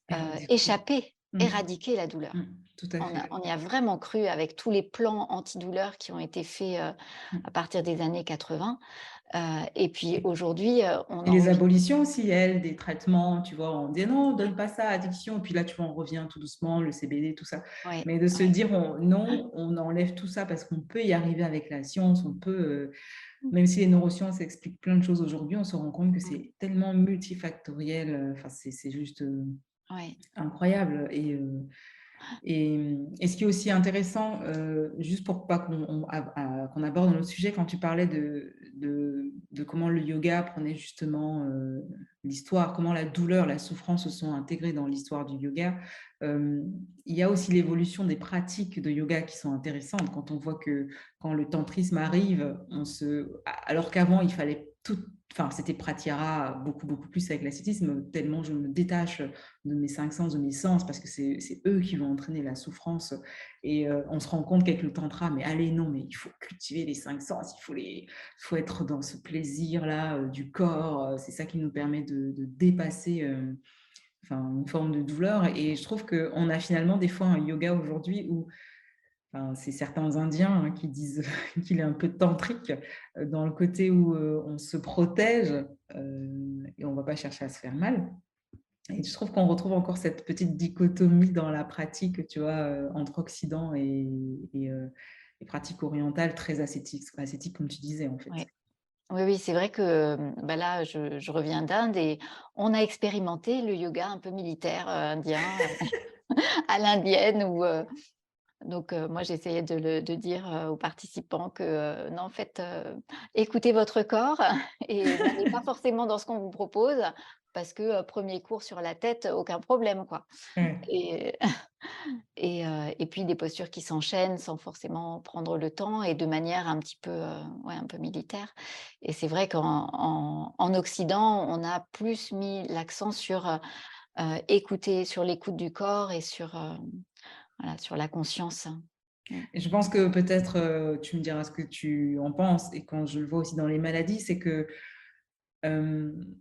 Éradiquer. échapper, Mm. éradiquer la douleur. Tout à fait. On y a vraiment cru avec tous les plans antidouleurs qui ont été faits, à Mm. partir des années 80, et puis aujourd'hui, on Et en les revient. abolitions aussi, elles, des traitements, tu vois, on dit non, donne pas ça, addiction, et puis là, tu vois, on revient tout doucement, le CBD, tout ça. Ouais, Mais de se ouais. dire, non, on enlève tout ça parce qu'on peut y arriver avec la science, on peut, Mmh. même si les neurosciences expliquent plein de choses aujourd'hui, on se rend compte que Mmh. c'est tellement multifactoriel, enfin, c'est juste Ouais. incroyable. Et ce qui est aussi intéressant, juste pour pas qu'on aborde un autre sujet, quand tu parlais de comment le yoga prenait justement l'histoire, comment la douleur, la souffrance se sont intégrées dans l'histoire du yoga, euh, il y a aussi l'évolution des pratiques de yoga qui sont intéressantes. Quand on voit que quand le tantrisme arrive, alors qu'avant, il fallait tout. Enfin, c'était pratyahara beaucoup, beaucoup plus avec l'ascétisme, tellement je me détache de mes cinq sens, de mes sens, parce que c'est eux qui vont entraîner la souffrance. Et on se rend compte qu'avec le tantra, mais allez, non, mais il faut cultiver les cinq sens, faut être dans ce plaisir-là du corps. C'est ça qui nous permet de dépasser enfin, une forme de douleur. Et je trouve qu'on a finalement des fois un yoga aujourd'hui où enfin, c'est certains Indiens qui disent qu'il est un peu tantrique dans le côté où on se protège et on ne va pas chercher à se faire mal. Et je trouve qu'on retrouve encore cette petite dichotomie dans la pratique, tu vois, entre Occident et pratique orientale très ascétique, comme tu disais, en fait. Ouais. Oui, oui, c'est vrai que, là, je reviens d'Inde et on a expérimenté le yoga un peu militaire, indien, à l'indienne Donc, moi, j'essayais de dire, aux participants que, non, en fait, écoutez votre corps et n'allez pas forcément dans ce qu'on vous propose parce que, 1er cours sur la tête, aucun problème, quoi. Ouais. Et et puis des postures qui s'enchaînent sans forcément prendre le temps et de manière un petit peu, ouais, un peu militaire. Et c'est vrai qu'en Occident, on a plus mis l'accent sur, écouter, sur l'écoute du corps et sur, voilà, sur la conscience. Mmh. Et je pense que peut-être, tu me diras ce que tu en penses et quand je le vois aussi dans les maladies, c'est que, hem,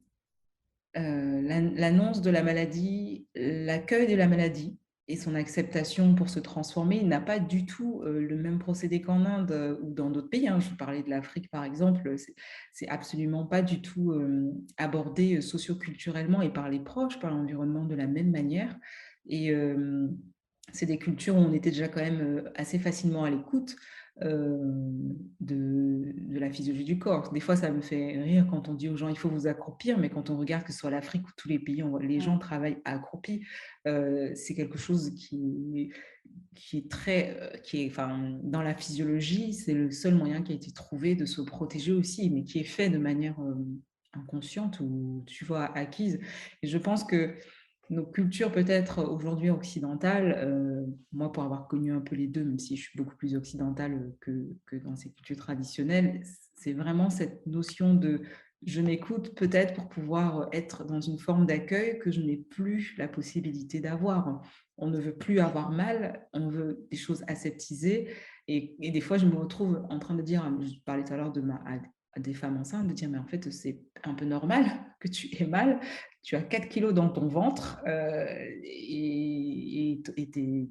l'annonce de la maladie, l'accueil de la maladie et son acceptation pour se transformer n'a pas du tout, le même procédé qu'en Inde, ou dans d'autres pays, hein. Je parlais de l'Afrique, par exemple, c'est absolument pas du tout, abordé, socioculturellement et par les proches, par l'environnement de la même manière et c'est des cultures où on était déjà quand même, assez facilement à l'écoute, de la physiologie du corps. Des fois, ça me fait rire quand on dit aux gens: «Il faut vous accroupir», mais quand on regarde que ce soit l'Afrique ou tous les pays, on voit les gens Mmh. travaillent accroupis. C'est quelque chose qui est très, qui est enfin, dans la physiologie, c'est le seul moyen qui a été trouvé de se protéger aussi, mais qui est fait de manière, inconsciente ou, tu vois, acquise et je pense que nos cultures peut-être aujourd'hui occidentales, moi pour avoir connu un peu les 2, même si je suis beaucoup plus occidentale, que dans ces cultures traditionnelles, c'est vraiment cette notion de: «Je m'écoute peut-être pour pouvoir, être dans une forme d'accueil que je n'ai plus la possibilité d'avoir». On ne veut plus avoir mal, on veut des choses aseptisées et des fois je me retrouve en train de dire, je parlais tout à l'heure de ma à des femmes enceintes, de dire: «Mais en fait, c'est un peu normal que tu aies mal, tu as 4 kilos dans ton ventre,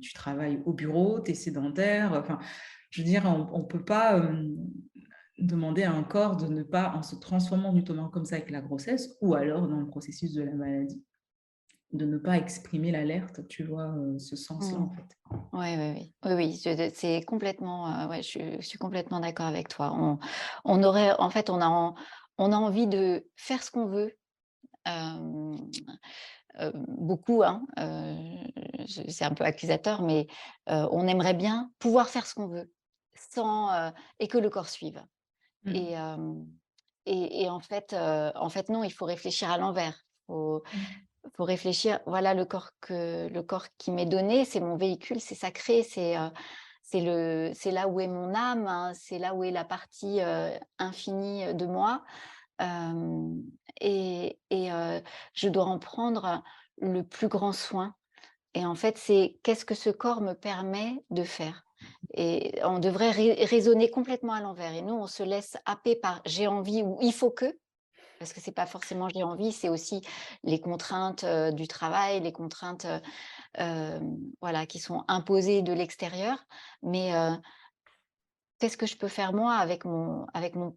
tu travailles au bureau, tu es sédentaire. Enfin, je veux dire, on ne peut pas demander à un corps de ne pas, en se transformant justement comme ça avec la grossesse, ou alors dans le processus de la maladie, de ne pas exprimer l'alerte, tu vois, ce sens-là Mmh. en fait. Ouais, oui, oui. Oui, oui, c'est complètement, ouais, je suis complètement d'accord avec toi. On aurait en fait, on a envie de faire ce qu'on veut, hem, beaucoup, hein, c'est un peu accusateur, mais on aimerait bien pouvoir faire ce qu'on veut sans, et que le corps suive. Et Mmh. hem et en fait non, il faut réfléchir à l'envers. Mmh. Faut réfléchir, voilà le corps qui m'est donné, c'est mon véhicule, c'est sacré, c'est là où est mon âme, hein, c'est là où est la partie, infinie, de moi. Hem et je dois en prendre le plus grand soin. Et en fait, c'est qu'est-ce que ce corps me permet de faire? Et on devrait raisonner complètement à l'envers et nous, on se laisse happer par «j'ai envie» ou «il faut que». Parce que c'est pas forcément «j'ai envie», c'est aussi les contraintes, du travail, les contraintes, voilà, qui sont imposées de l'extérieur. Mais, qu'est-ce que je peux faire moi avec mon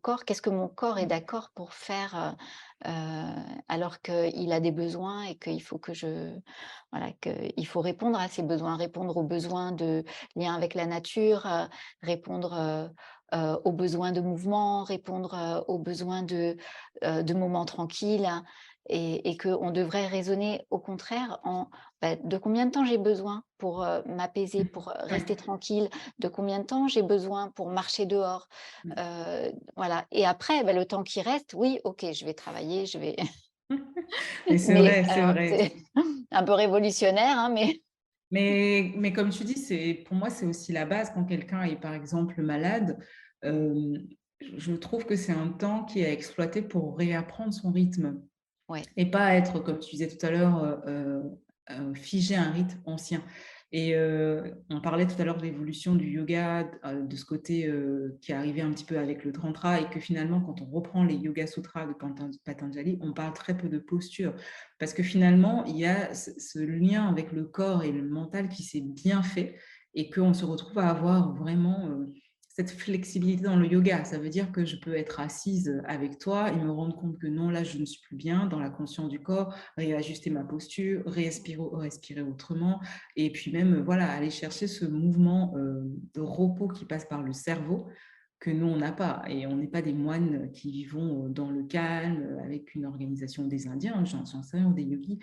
corps? Qu'est-ce que mon corps est d'accord pour faire, alors qu'il a des besoins et qu'il faut que je voilà, qu'il faut répondre à ses besoins, répondre aux besoins de lien avec la nature, répondre, aux besoins de mouvement, répondre, aux besoins de moments tranquilles, hein, et qu'on devrait raisonner au contraire en, bah, de combien de temps j'ai besoin pour, m'apaiser, Mmh. pour, Ouais. rester tranquille? De combien de temps j'ai besoin pour marcher dehors? Mmh. Voilà, et après, bah, le temps qui reste, oui, OK, je vais travailler, je vais Mais c'est mais vrai, c'est alors vrai. c'est un peu révolutionnaire, hein, mais Mais comme tu dis, c'est pour moi, c'est aussi la base quand quelqu'un est, par exemple, malade, hem, je trouve que c'est un temps qui est à exploiter pour réapprendre son rythme. ouais. Et pas être, comme tu disais tout à l'heure, figé à un rythme ancien. Et on parlait tout à l'heure de l'évolution du yoga, de ce côté, qui est arrivé un petit peu avec le tantra et que finalement, quand on reprend les Yoga Sutras de Patanjali, on parle très peu de posture. Parce que finalement, il y a ce lien avec le corps et le mental qui s'est bien fait et qu'on se retrouve à avoir vraiment, cette flexibilité dans le yoga. Ça veut dire que je peux être assise avec toi et me rendre compte que non, là, je ne suis plus bien dans la conscience du corps, réajuster ma posture, respirer autrement et puis même, voilà, aller chercher ce mouvement, de repos qui passe par le cerveau que nous, on n'a pas et on n'est pas des moines qui vivons, dans le calme, avec une organisation des Indiens, j'en sais rien, ou des yogis,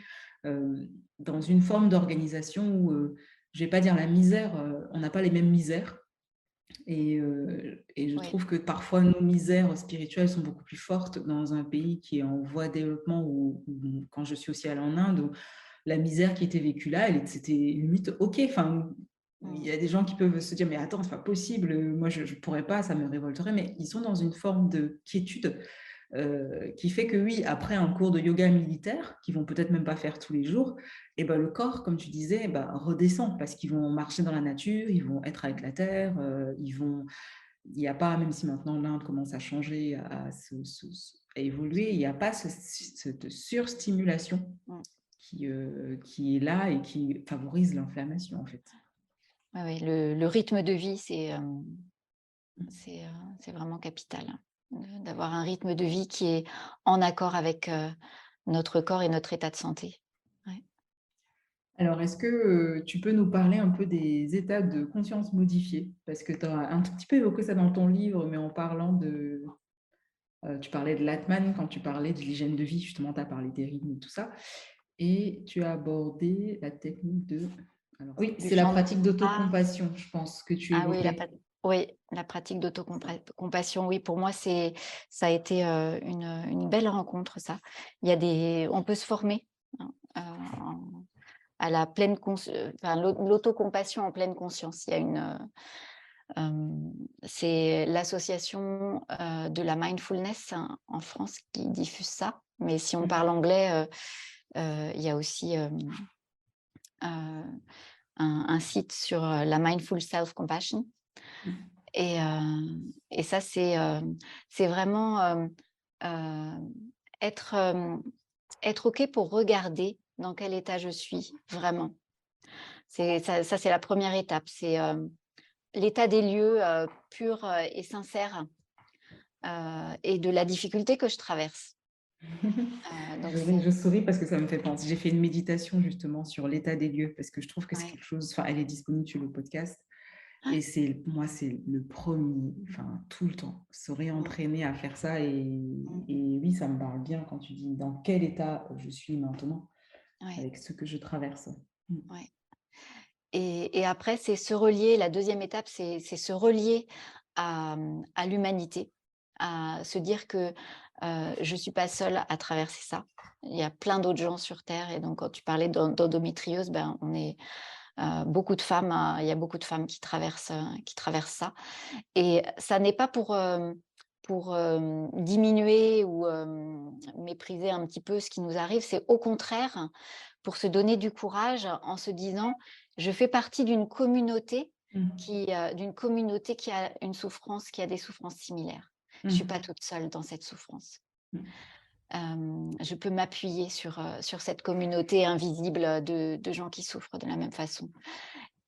dans une forme d'organisation où, je vais pas dire la misère, on n'a pas les mêmes misères. Et je Oui. trouve que parfois nos misères spirituelles sont beaucoup plus fortes dans un pays qui est en voie de développement, ou quand je suis aussi allée en Inde, où la misère qui était vécue là, c'était limite OK. Enfin, il y a des gens qui peuvent se dire, mais attends, c'est pas possible, moi je pourrais pas, ça me révolterait, mais ils sont dans une forme de quiétude qui fait que oui, après un cours de yoga militaire, qu'ils vont peut-être même pas faire tous les jours, et ben, le corps, comme tu disais, redescend parce qu'ils vont marcher dans la nature, ils vont être avec la terre, il n'y a pas, même si maintenant l'Inde commence à changer, à évoluer, il n'y a pas cette surstimulation Mm. qui est là et qui favorise l'inflammation en fait. Oui, le rythme de vie, c'est vraiment capital, hein, d'avoir un rythme de vie qui est en accord avec notre corps et notre état de santé. Ouais. Alors, est-ce que tu peux nous parler un peu des états de conscience modifiés? Parce que tu as un tout petit peu évoqué ça dans ton livre, mais en parlant de... tu parlais de l'Atman quand tu parlais de l'hygiène de vie, justement, tu as parlé des rythmes et tout ça. Et tu as abordé la technique de... Alors, oui, Du c'est la chant. pratique d'autocompassion, je pense, que tu Ah oui, évoquais. la pratique d'autocompassion, oui, pour moi, ça a été une belle rencontre, ça. On peut se former, hein, à la pleine l'autocompassion en pleine conscience. Il y a c'est l'association de la mindfulness, hein, en France, qui diffuse ça. Mais si on parle anglais, il y a aussi un site sur la mindful self-compassion. Et, ça, c'est vraiment être, être OK pour regarder dans quel état je suis vraiment. Ça, c'est la première étape. C'est l'état des lieux pur et sincère, et de la difficulté que je traverse. Donc Je souris parce que ça me fait penser. J'ai fait une méditation justement sur l'état des lieux parce que je trouve que c'est ouais. quelque chose. Enfin, elle est disponible sur le podcast. Et moi, c'est le premier, enfin, tout le temps, se réentraîner à faire ça. Et oui, ça me parle bien quand tu dis dans quel état je suis maintenant Ouais. avec ce que je traverse. Ouais. Et après, c'est se relier. La deuxième étape, c'est se relier à l'humanité, à se dire que je ne suis pas seule à traverser ça. Il y a plein d'autres gens sur Terre. Et donc, quand tu parlais d'endométriose, on est beaucoup de femmes. Il y a beaucoup de femmes qui traversent ça. Et ça n'est pas pour diminuer ou mépriser un petit peu ce qui nous arrive. C'est au contraire pour se donner du courage en se disant: «Je fais partie d'une communauté qui a une souffrance, qui a des souffrances similaires. Je ne suis pas toute seule dans cette souffrance». Je peux m'appuyer sur cette communauté invisible de gens qui souffrent de la même façon.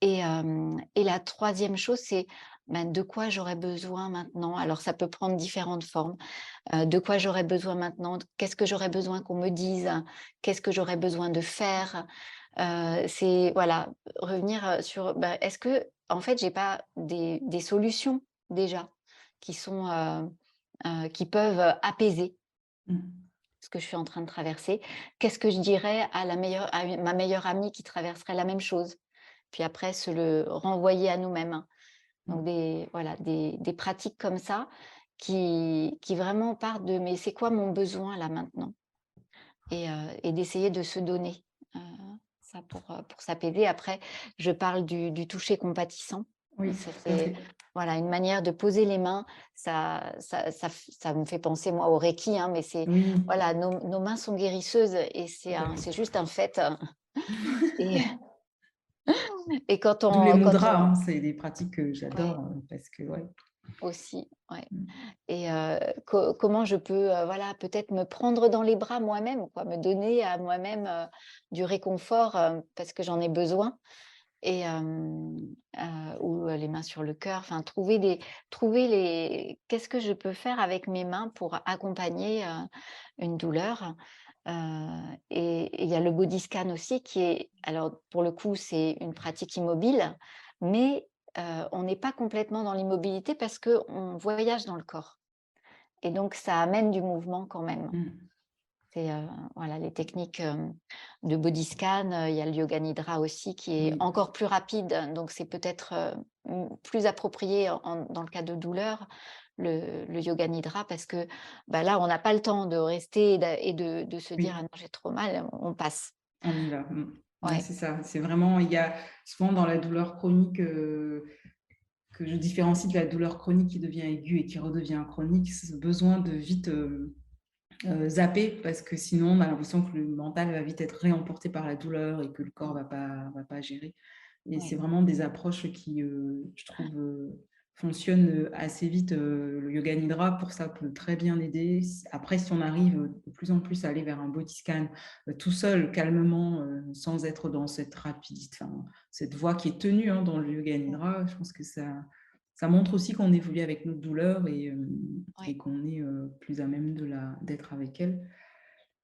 Et la troisième chose, c'est, de quoi j'aurais besoin maintenant? Alors ça peut prendre différentes formes. De quoi j'aurais besoin maintenant? Qu'est-ce que j'aurais besoin qu'on me dise? Qu'est-ce que j'aurais besoin de faire? C'est voilà, revenir, sur, est-ce que en fait, j'ai pas des solutions déjà qui sont, qui peuvent apaiser ce que je suis en train de traverser? Qu'est-ce que je dirais à ma meilleure amie qui traverserait la même chose? Puis après, se le renvoyer à nous-mêmes. Donc des pratiques comme ça qui vraiment partent de: «Mais c'est quoi mon besoin là maintenant?» Et d'essayer de se donner, heu, ça pour s'apaiser. Après, je parle du toucher compatissant. Oui, Ça tout à c'est fait. voilà, une manière de poser les mains. Ça me fait penser moi au Reiki, hein, mais c'est Oui. voilà, nos mains sont guérisseuses et c'est juste un fait, et quand D'où les quand mudras, on hein, c'est des pratiques que ouais. j'adore parce que, ouais. Aussi, ouais. Et comment je peux, voilà, peut-être me prendre dans les bras moi-même, quoi, me donner à moi-même, du réconfort, parce que j'en ai besoin. Et ou les mains sur le cœur, enfin trouver les qu'est-ce que je peux faire avec mes mains pour accompagner, une douleur? Et il y a le body scan aussi qui est alors pour le coup, c'est une pratique immobile, mais on n'est pas complètement dans l'immobilité parce qu'on voyage dans le corps et donc ça amène du mouvement quand même. C'est, voilà, les techniques, de body scan, il y a le yoga nidra aussi qui est Oui, encore plus rapide, donc c'est peut-être, plus approprié dans le cas de douleur, le yoga nidra parce que, bah, là, on n'a pas le temps de rester et de se dire: «Ah oui, non, j'ai trop mal», on passe. on y va. Ouais, Ouais, c'est ça. C'est vraiment, il y a souvent dans la douleur chronique, que je différencie de la douleur chronique qui devient aiguë et qui redevient chronique, ce besoin de vite zapper parce que sinon on a l'impression que le mental va vite être réemporté par la douleur et que le corps mmh, va pas gérer. Et c'est ouais, vraiment des approches qui, je trouve, fonctionnent assez vite. Le yoga nidra, pour ça, peut très bien aider. Après, si on arrive de plus en plus à aller vers un body scan tout seul, calmement, sans être dans cette rapidité, enfin, cette voie qui est tenue hein, dans le yoga mmh, nidra, je pense que ça montre aussi qu'on évolue avec notre douleur et ouais, qu'on est plus à même d'être avec elle.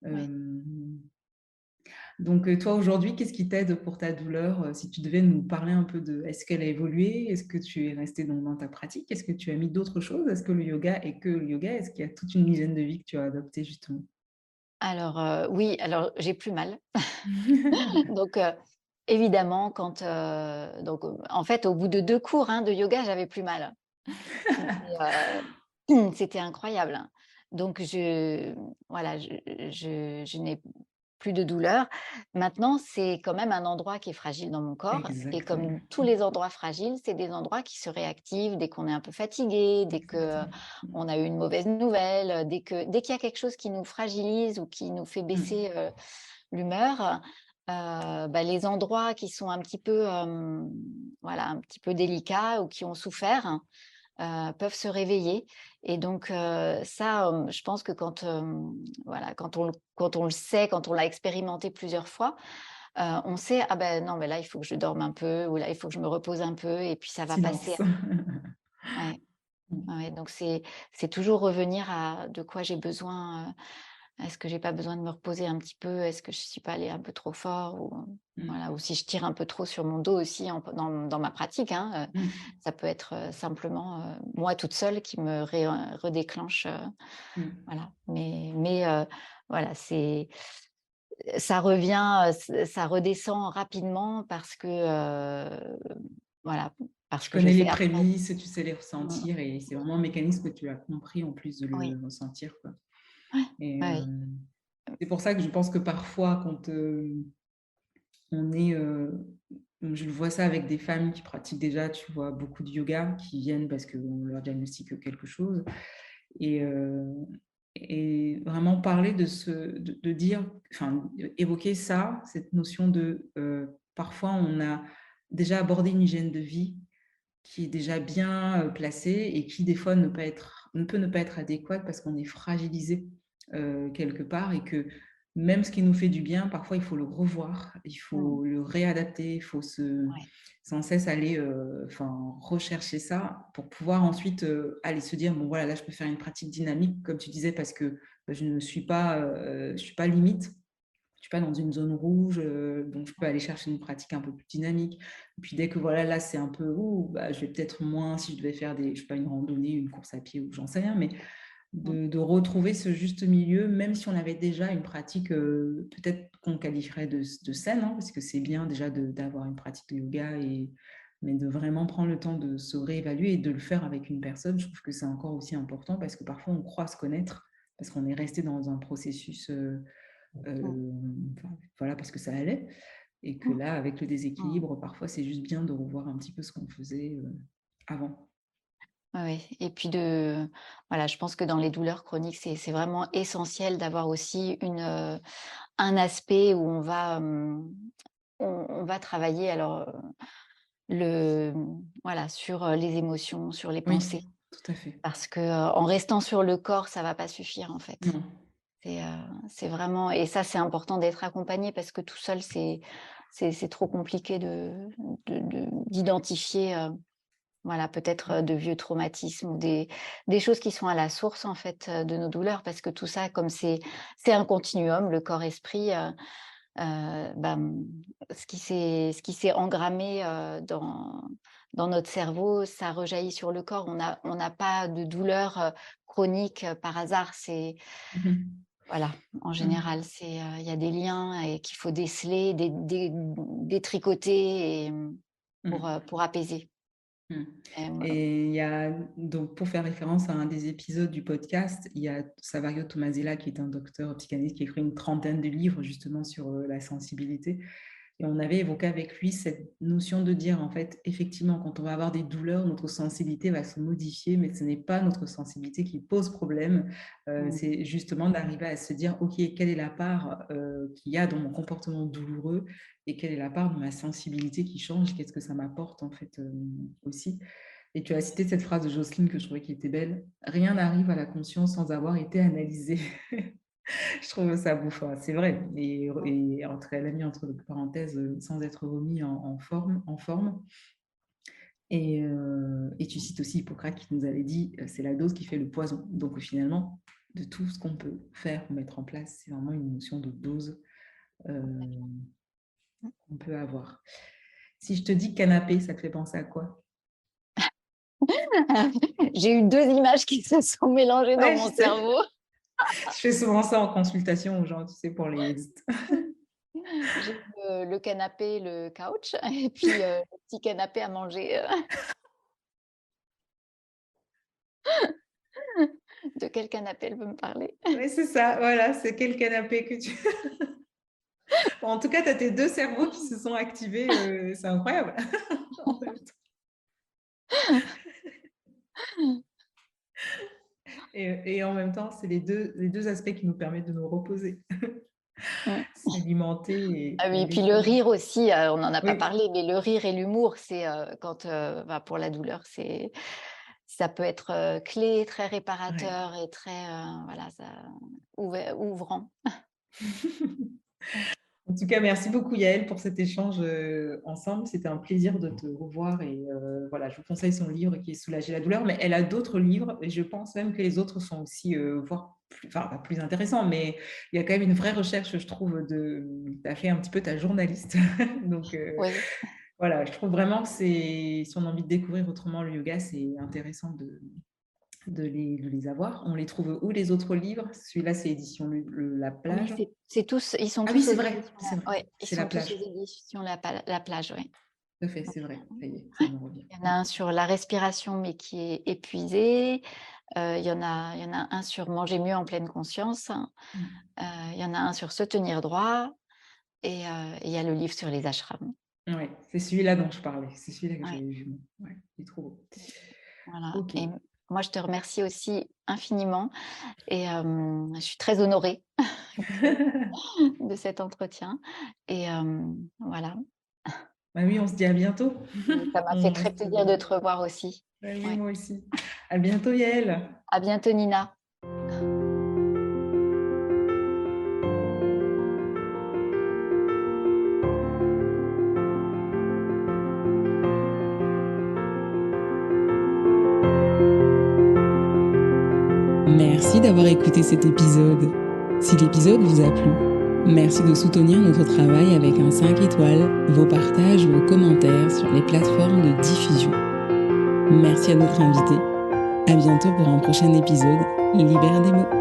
ouais. Euh, donc, toi, aujourd'hui, qu'est-ce qui t'aide pour ta douleur? Si tu devais nous parler un peu de est-ce qu'elle a évolué? Est-ce que tu es resté dans ta pratique? Est-ce que tu as mis d'autres choses? Est-ce que le yoga est que le yoga? Est-ce qu'il y a toute une hygiène de vie que tu as adoptée, justement? Alors, oui, alors j'ai plus mal. Donc, évidemment quand, donc, en fait, au bout de 2 cours, hein, de yoga, j'avais plus mal. C'était, c'était incroyable, hein. Donc voilà, je n'ai plus de douleur. Maintenant, c'est quand même un endroit qui est fragile dans mon corps et Exactement, comme tous les endroits fragiles, c'est des endroits qui se réactivent dès qu'on est un peu fatigué, dès que, exactement. on a eu une mauvaise nouvelle, dès qu'il y a quelque chose qui nous fragilise ou qui nous fait Mmh. baisser, l'humeur, bah, les endroits qui sont un petit peu, voilà, un petit peu délicats ou qui ont souffert, peuvent se réveiller et donc ça, je pense que quand, voilà, quand on le sait, quand on l'a expérimenté plusieurs fois, on sait: «Ah ben non, mais là, il faut que je dorme un peu» ou «Là, il faut que je me repose un peu et puis ça va passer». Silence. Ouais, Mmh. ouais, donc c'est toujours revenir à de quoi j'ai besoin, est-ce que j'ai pas besoin de me reposer un petit peu? Est-ce que je suis pas allée un peu trop fort? Ou voilà, ou si je tire un peu trop sur mon dos aussi dans ma pratique, hein, Mmh. ça peut être, simplement, moi toute seule qui me redéclenche, Mmh. voilà. Mais voilà, ça revient, ça redescend rapidement parce que, voilà, parce Tu que je connais les fais après. prémices, tu sais les Mmh, ressentir et c'est vraiment un mécanisme que tu as compris en plus de oui, le ressentir, quoi. ouais, Et ouais, c'est pour ça que je pense que parfois quand, on est, je vois ça avec des femmes qui pratiquent déjà, tu vois, beaucoup de yoga, qui viennent parce qu'on leur diagnostique quelque chose et heu et vraiment parler de dire, enfin, évoquer ça, cette notion de, parfois on a déjà abordé une hygiène de vie qui est déjà bien, placée et qui des fois ne peut ne pas être adéquate parce qu'on est fragilisé, quelque part et que même ce qui nous fait du bien, parfois il faut le revoir, il mmh, faut le réadapter, il faut ouais, sans cesse aller, enfin rechercher ça pour pouvoir ensuite, aller se dire: «Bon voilà, là je peux faire une pratique dynamique», comme tu disais, parce que, bah, je suis pas limite. Je suis pas dans une zone rouge, donc je peux aller chercher une pratique un peu plus dynamique. Et puis dès que voilà, là, c'est un peu, ouh, bah, je vais peut-être moins si je devais faire je sais pas, une randonnée, une course à pied ou j'en sais rien, mais mmh, de retrouver ce juste milieu, même si on avait déjà une pratique, peut-être qu'on qualifierait de saine, hein, parce que c'est bien déjà d'avoir une pratique de yoga mais de vraiment prendre le temps de se réévaluer et de le faire avec une personne. Je trouve que c'est encore aussi important parce que parfois on croit se connaître, parce qu'on est resté dans un processus, mmh, enfin, voilà, parce que ça allait et que mmh, là, avec le mmh. déséquilibre, parfois, c'est juste bien de revoir un petit peu ce qu'on faisait, avant. Ouais, ouais et puis voilà, je pense que dans les douleurs chroniques, c'est vraiment essentiel d'avoir aussi un aspect où on va travailler alors, voilà, sur, les émotions, sur les Oui, pensées. tout à fait. Parce que, en restant sur le corps, ça va pas suffire, en fait. Non. C'est vraiment et ça, c'est important d'être accompagné parce que tout seul, c'est trop compliqué d'identifier, voilà, peut-être, de vieux traumatismes ou des choses qui sont à la source, en fait, de nos douleurs. Parce que tout ça, comme c'est un continuum, le corps-esprit, ce qui s'est engrammé, dans notre cerveau, ça rejaillit sur le corps. On n'a pas de douleur, chronique, par hasard. Mmh mh. Voilà, en général, il y a des liens et qu'il faut déceler, détricoter et, pour apaiser. Mm. Et voilà. Et il y a, donc, pour faire référence à un des épisodes du podcast, il y a Savario Tomasella, qui est un docteur psychanalyste qui a écrit une trentaine de livres justement sur la sensibilité. Et on avait évoqué avec lui cette notion de dire, en fait, effectivement, quand on va avoir des douleurs, notre sensibilité va se modifier, mais ce n'est pas notre sensibilité qui pose problème. C'est justement d'arriver à se dire, OK, quelle est la part qu'il y a dans mon comportement douloureux et quelle est la part de ma sensibilité qui change, qu'est-ce que ça m'apporte, en fait, aussi. Et tu as cité cette phrase de Jocelyne que je trouvais qui était belle. Rien n'arrive à la conscience sans avoir été analysé. Je trouve ça bouffon, c'est vrai. Et elle a mis entre parenthèses sans être remis en forme. Et tu cites aussi Hippocrate qui nous avait dit c'est la dose qui fait le poison. Donc finalement, de tout ce qu'on peut faire ou mettre en place, c'est vraiment une notion de dose qu'on peut avoir. Si je te dis canapé, ça te fait penser à quoi? J'ai eu 2 images qui se sont mélangées dans mon cerveau. Je fais souvent ça en consultation aux gens, tu sais, pour les... J'ai le canapé, le couch, et puis le petit canapé à manger. De quel canapé elle veut me parler? Oui, c'est ça, voilà, c'est quel canapé que tu... Bon, en tout cas, tu as tes 2 cerveaux qui se sont activés, c'est incroyable. En même temps. Et en même temps, c'est les deux aspects qui nous permettent de nous reposer. S'alimenter. Ah oui, et puis le rire aussi, on n'en a pas parlé, mais le rire et l'humour, c'est quand, pour la douleur, ça peut être clé, très réparateur et très, voilà, ouvrant. En tout cas, merci beaucoup Yaël pour cet échange ensemble. C'était un plaisir de te revoir et voilà, je vous conseille son livre qui est Soulager la douleur, mais elle a d'autres livres et je pense même que les autres sont aussi, voire pas plus intéressants, mais il y a quand même une vraie recherche, je trouve, tu as fait un petit peu ta journaliste. Donc voilà, je trouve vraiment que si on a envie de découvrir autrement le yoga, c'est intéressant de les avoir. On les trouve où les autres livres? Celui-là, c'est édition La Plage. Oui, c'est tous, ils sont tous. Ah oui, c'est vrai. Ils sont tous aux éditions La Plage, oui. Tout à fait, c'est vrai. Ça y est, ça me revient. Il y en a un sur la respiration, mais qui est épuisé. Il y en a un sur manger mieux en pleine conscience. Il y en a un sur se tenir droit. Et il y a le livre sur les ashrams. Oui, c'est celui-là dont je parlais. C'est celui-là que j'avais vu. Ouais, il est trop beau. Voilà. Okay. Et moi, je te remercie aussi infiniment. Et je suis très honorée de cet entretien. Et voilà. Bah oui, on se dit à bientôt. Ça m'a fait très plaisir de te revoir aussi. Bah oui, moi aussi. À bientôt, Yaël. À bientôt, Nina. Merci d'avoir écouté cet épisode. Si l'épisode vous a plu, merci de soutenir notre travail avec un 5 étoiles, vos partages, vos commentaires sur les plateformes de diffusion. Merci à notre invité. À bientôt pour un prochain épisode Libère des mots.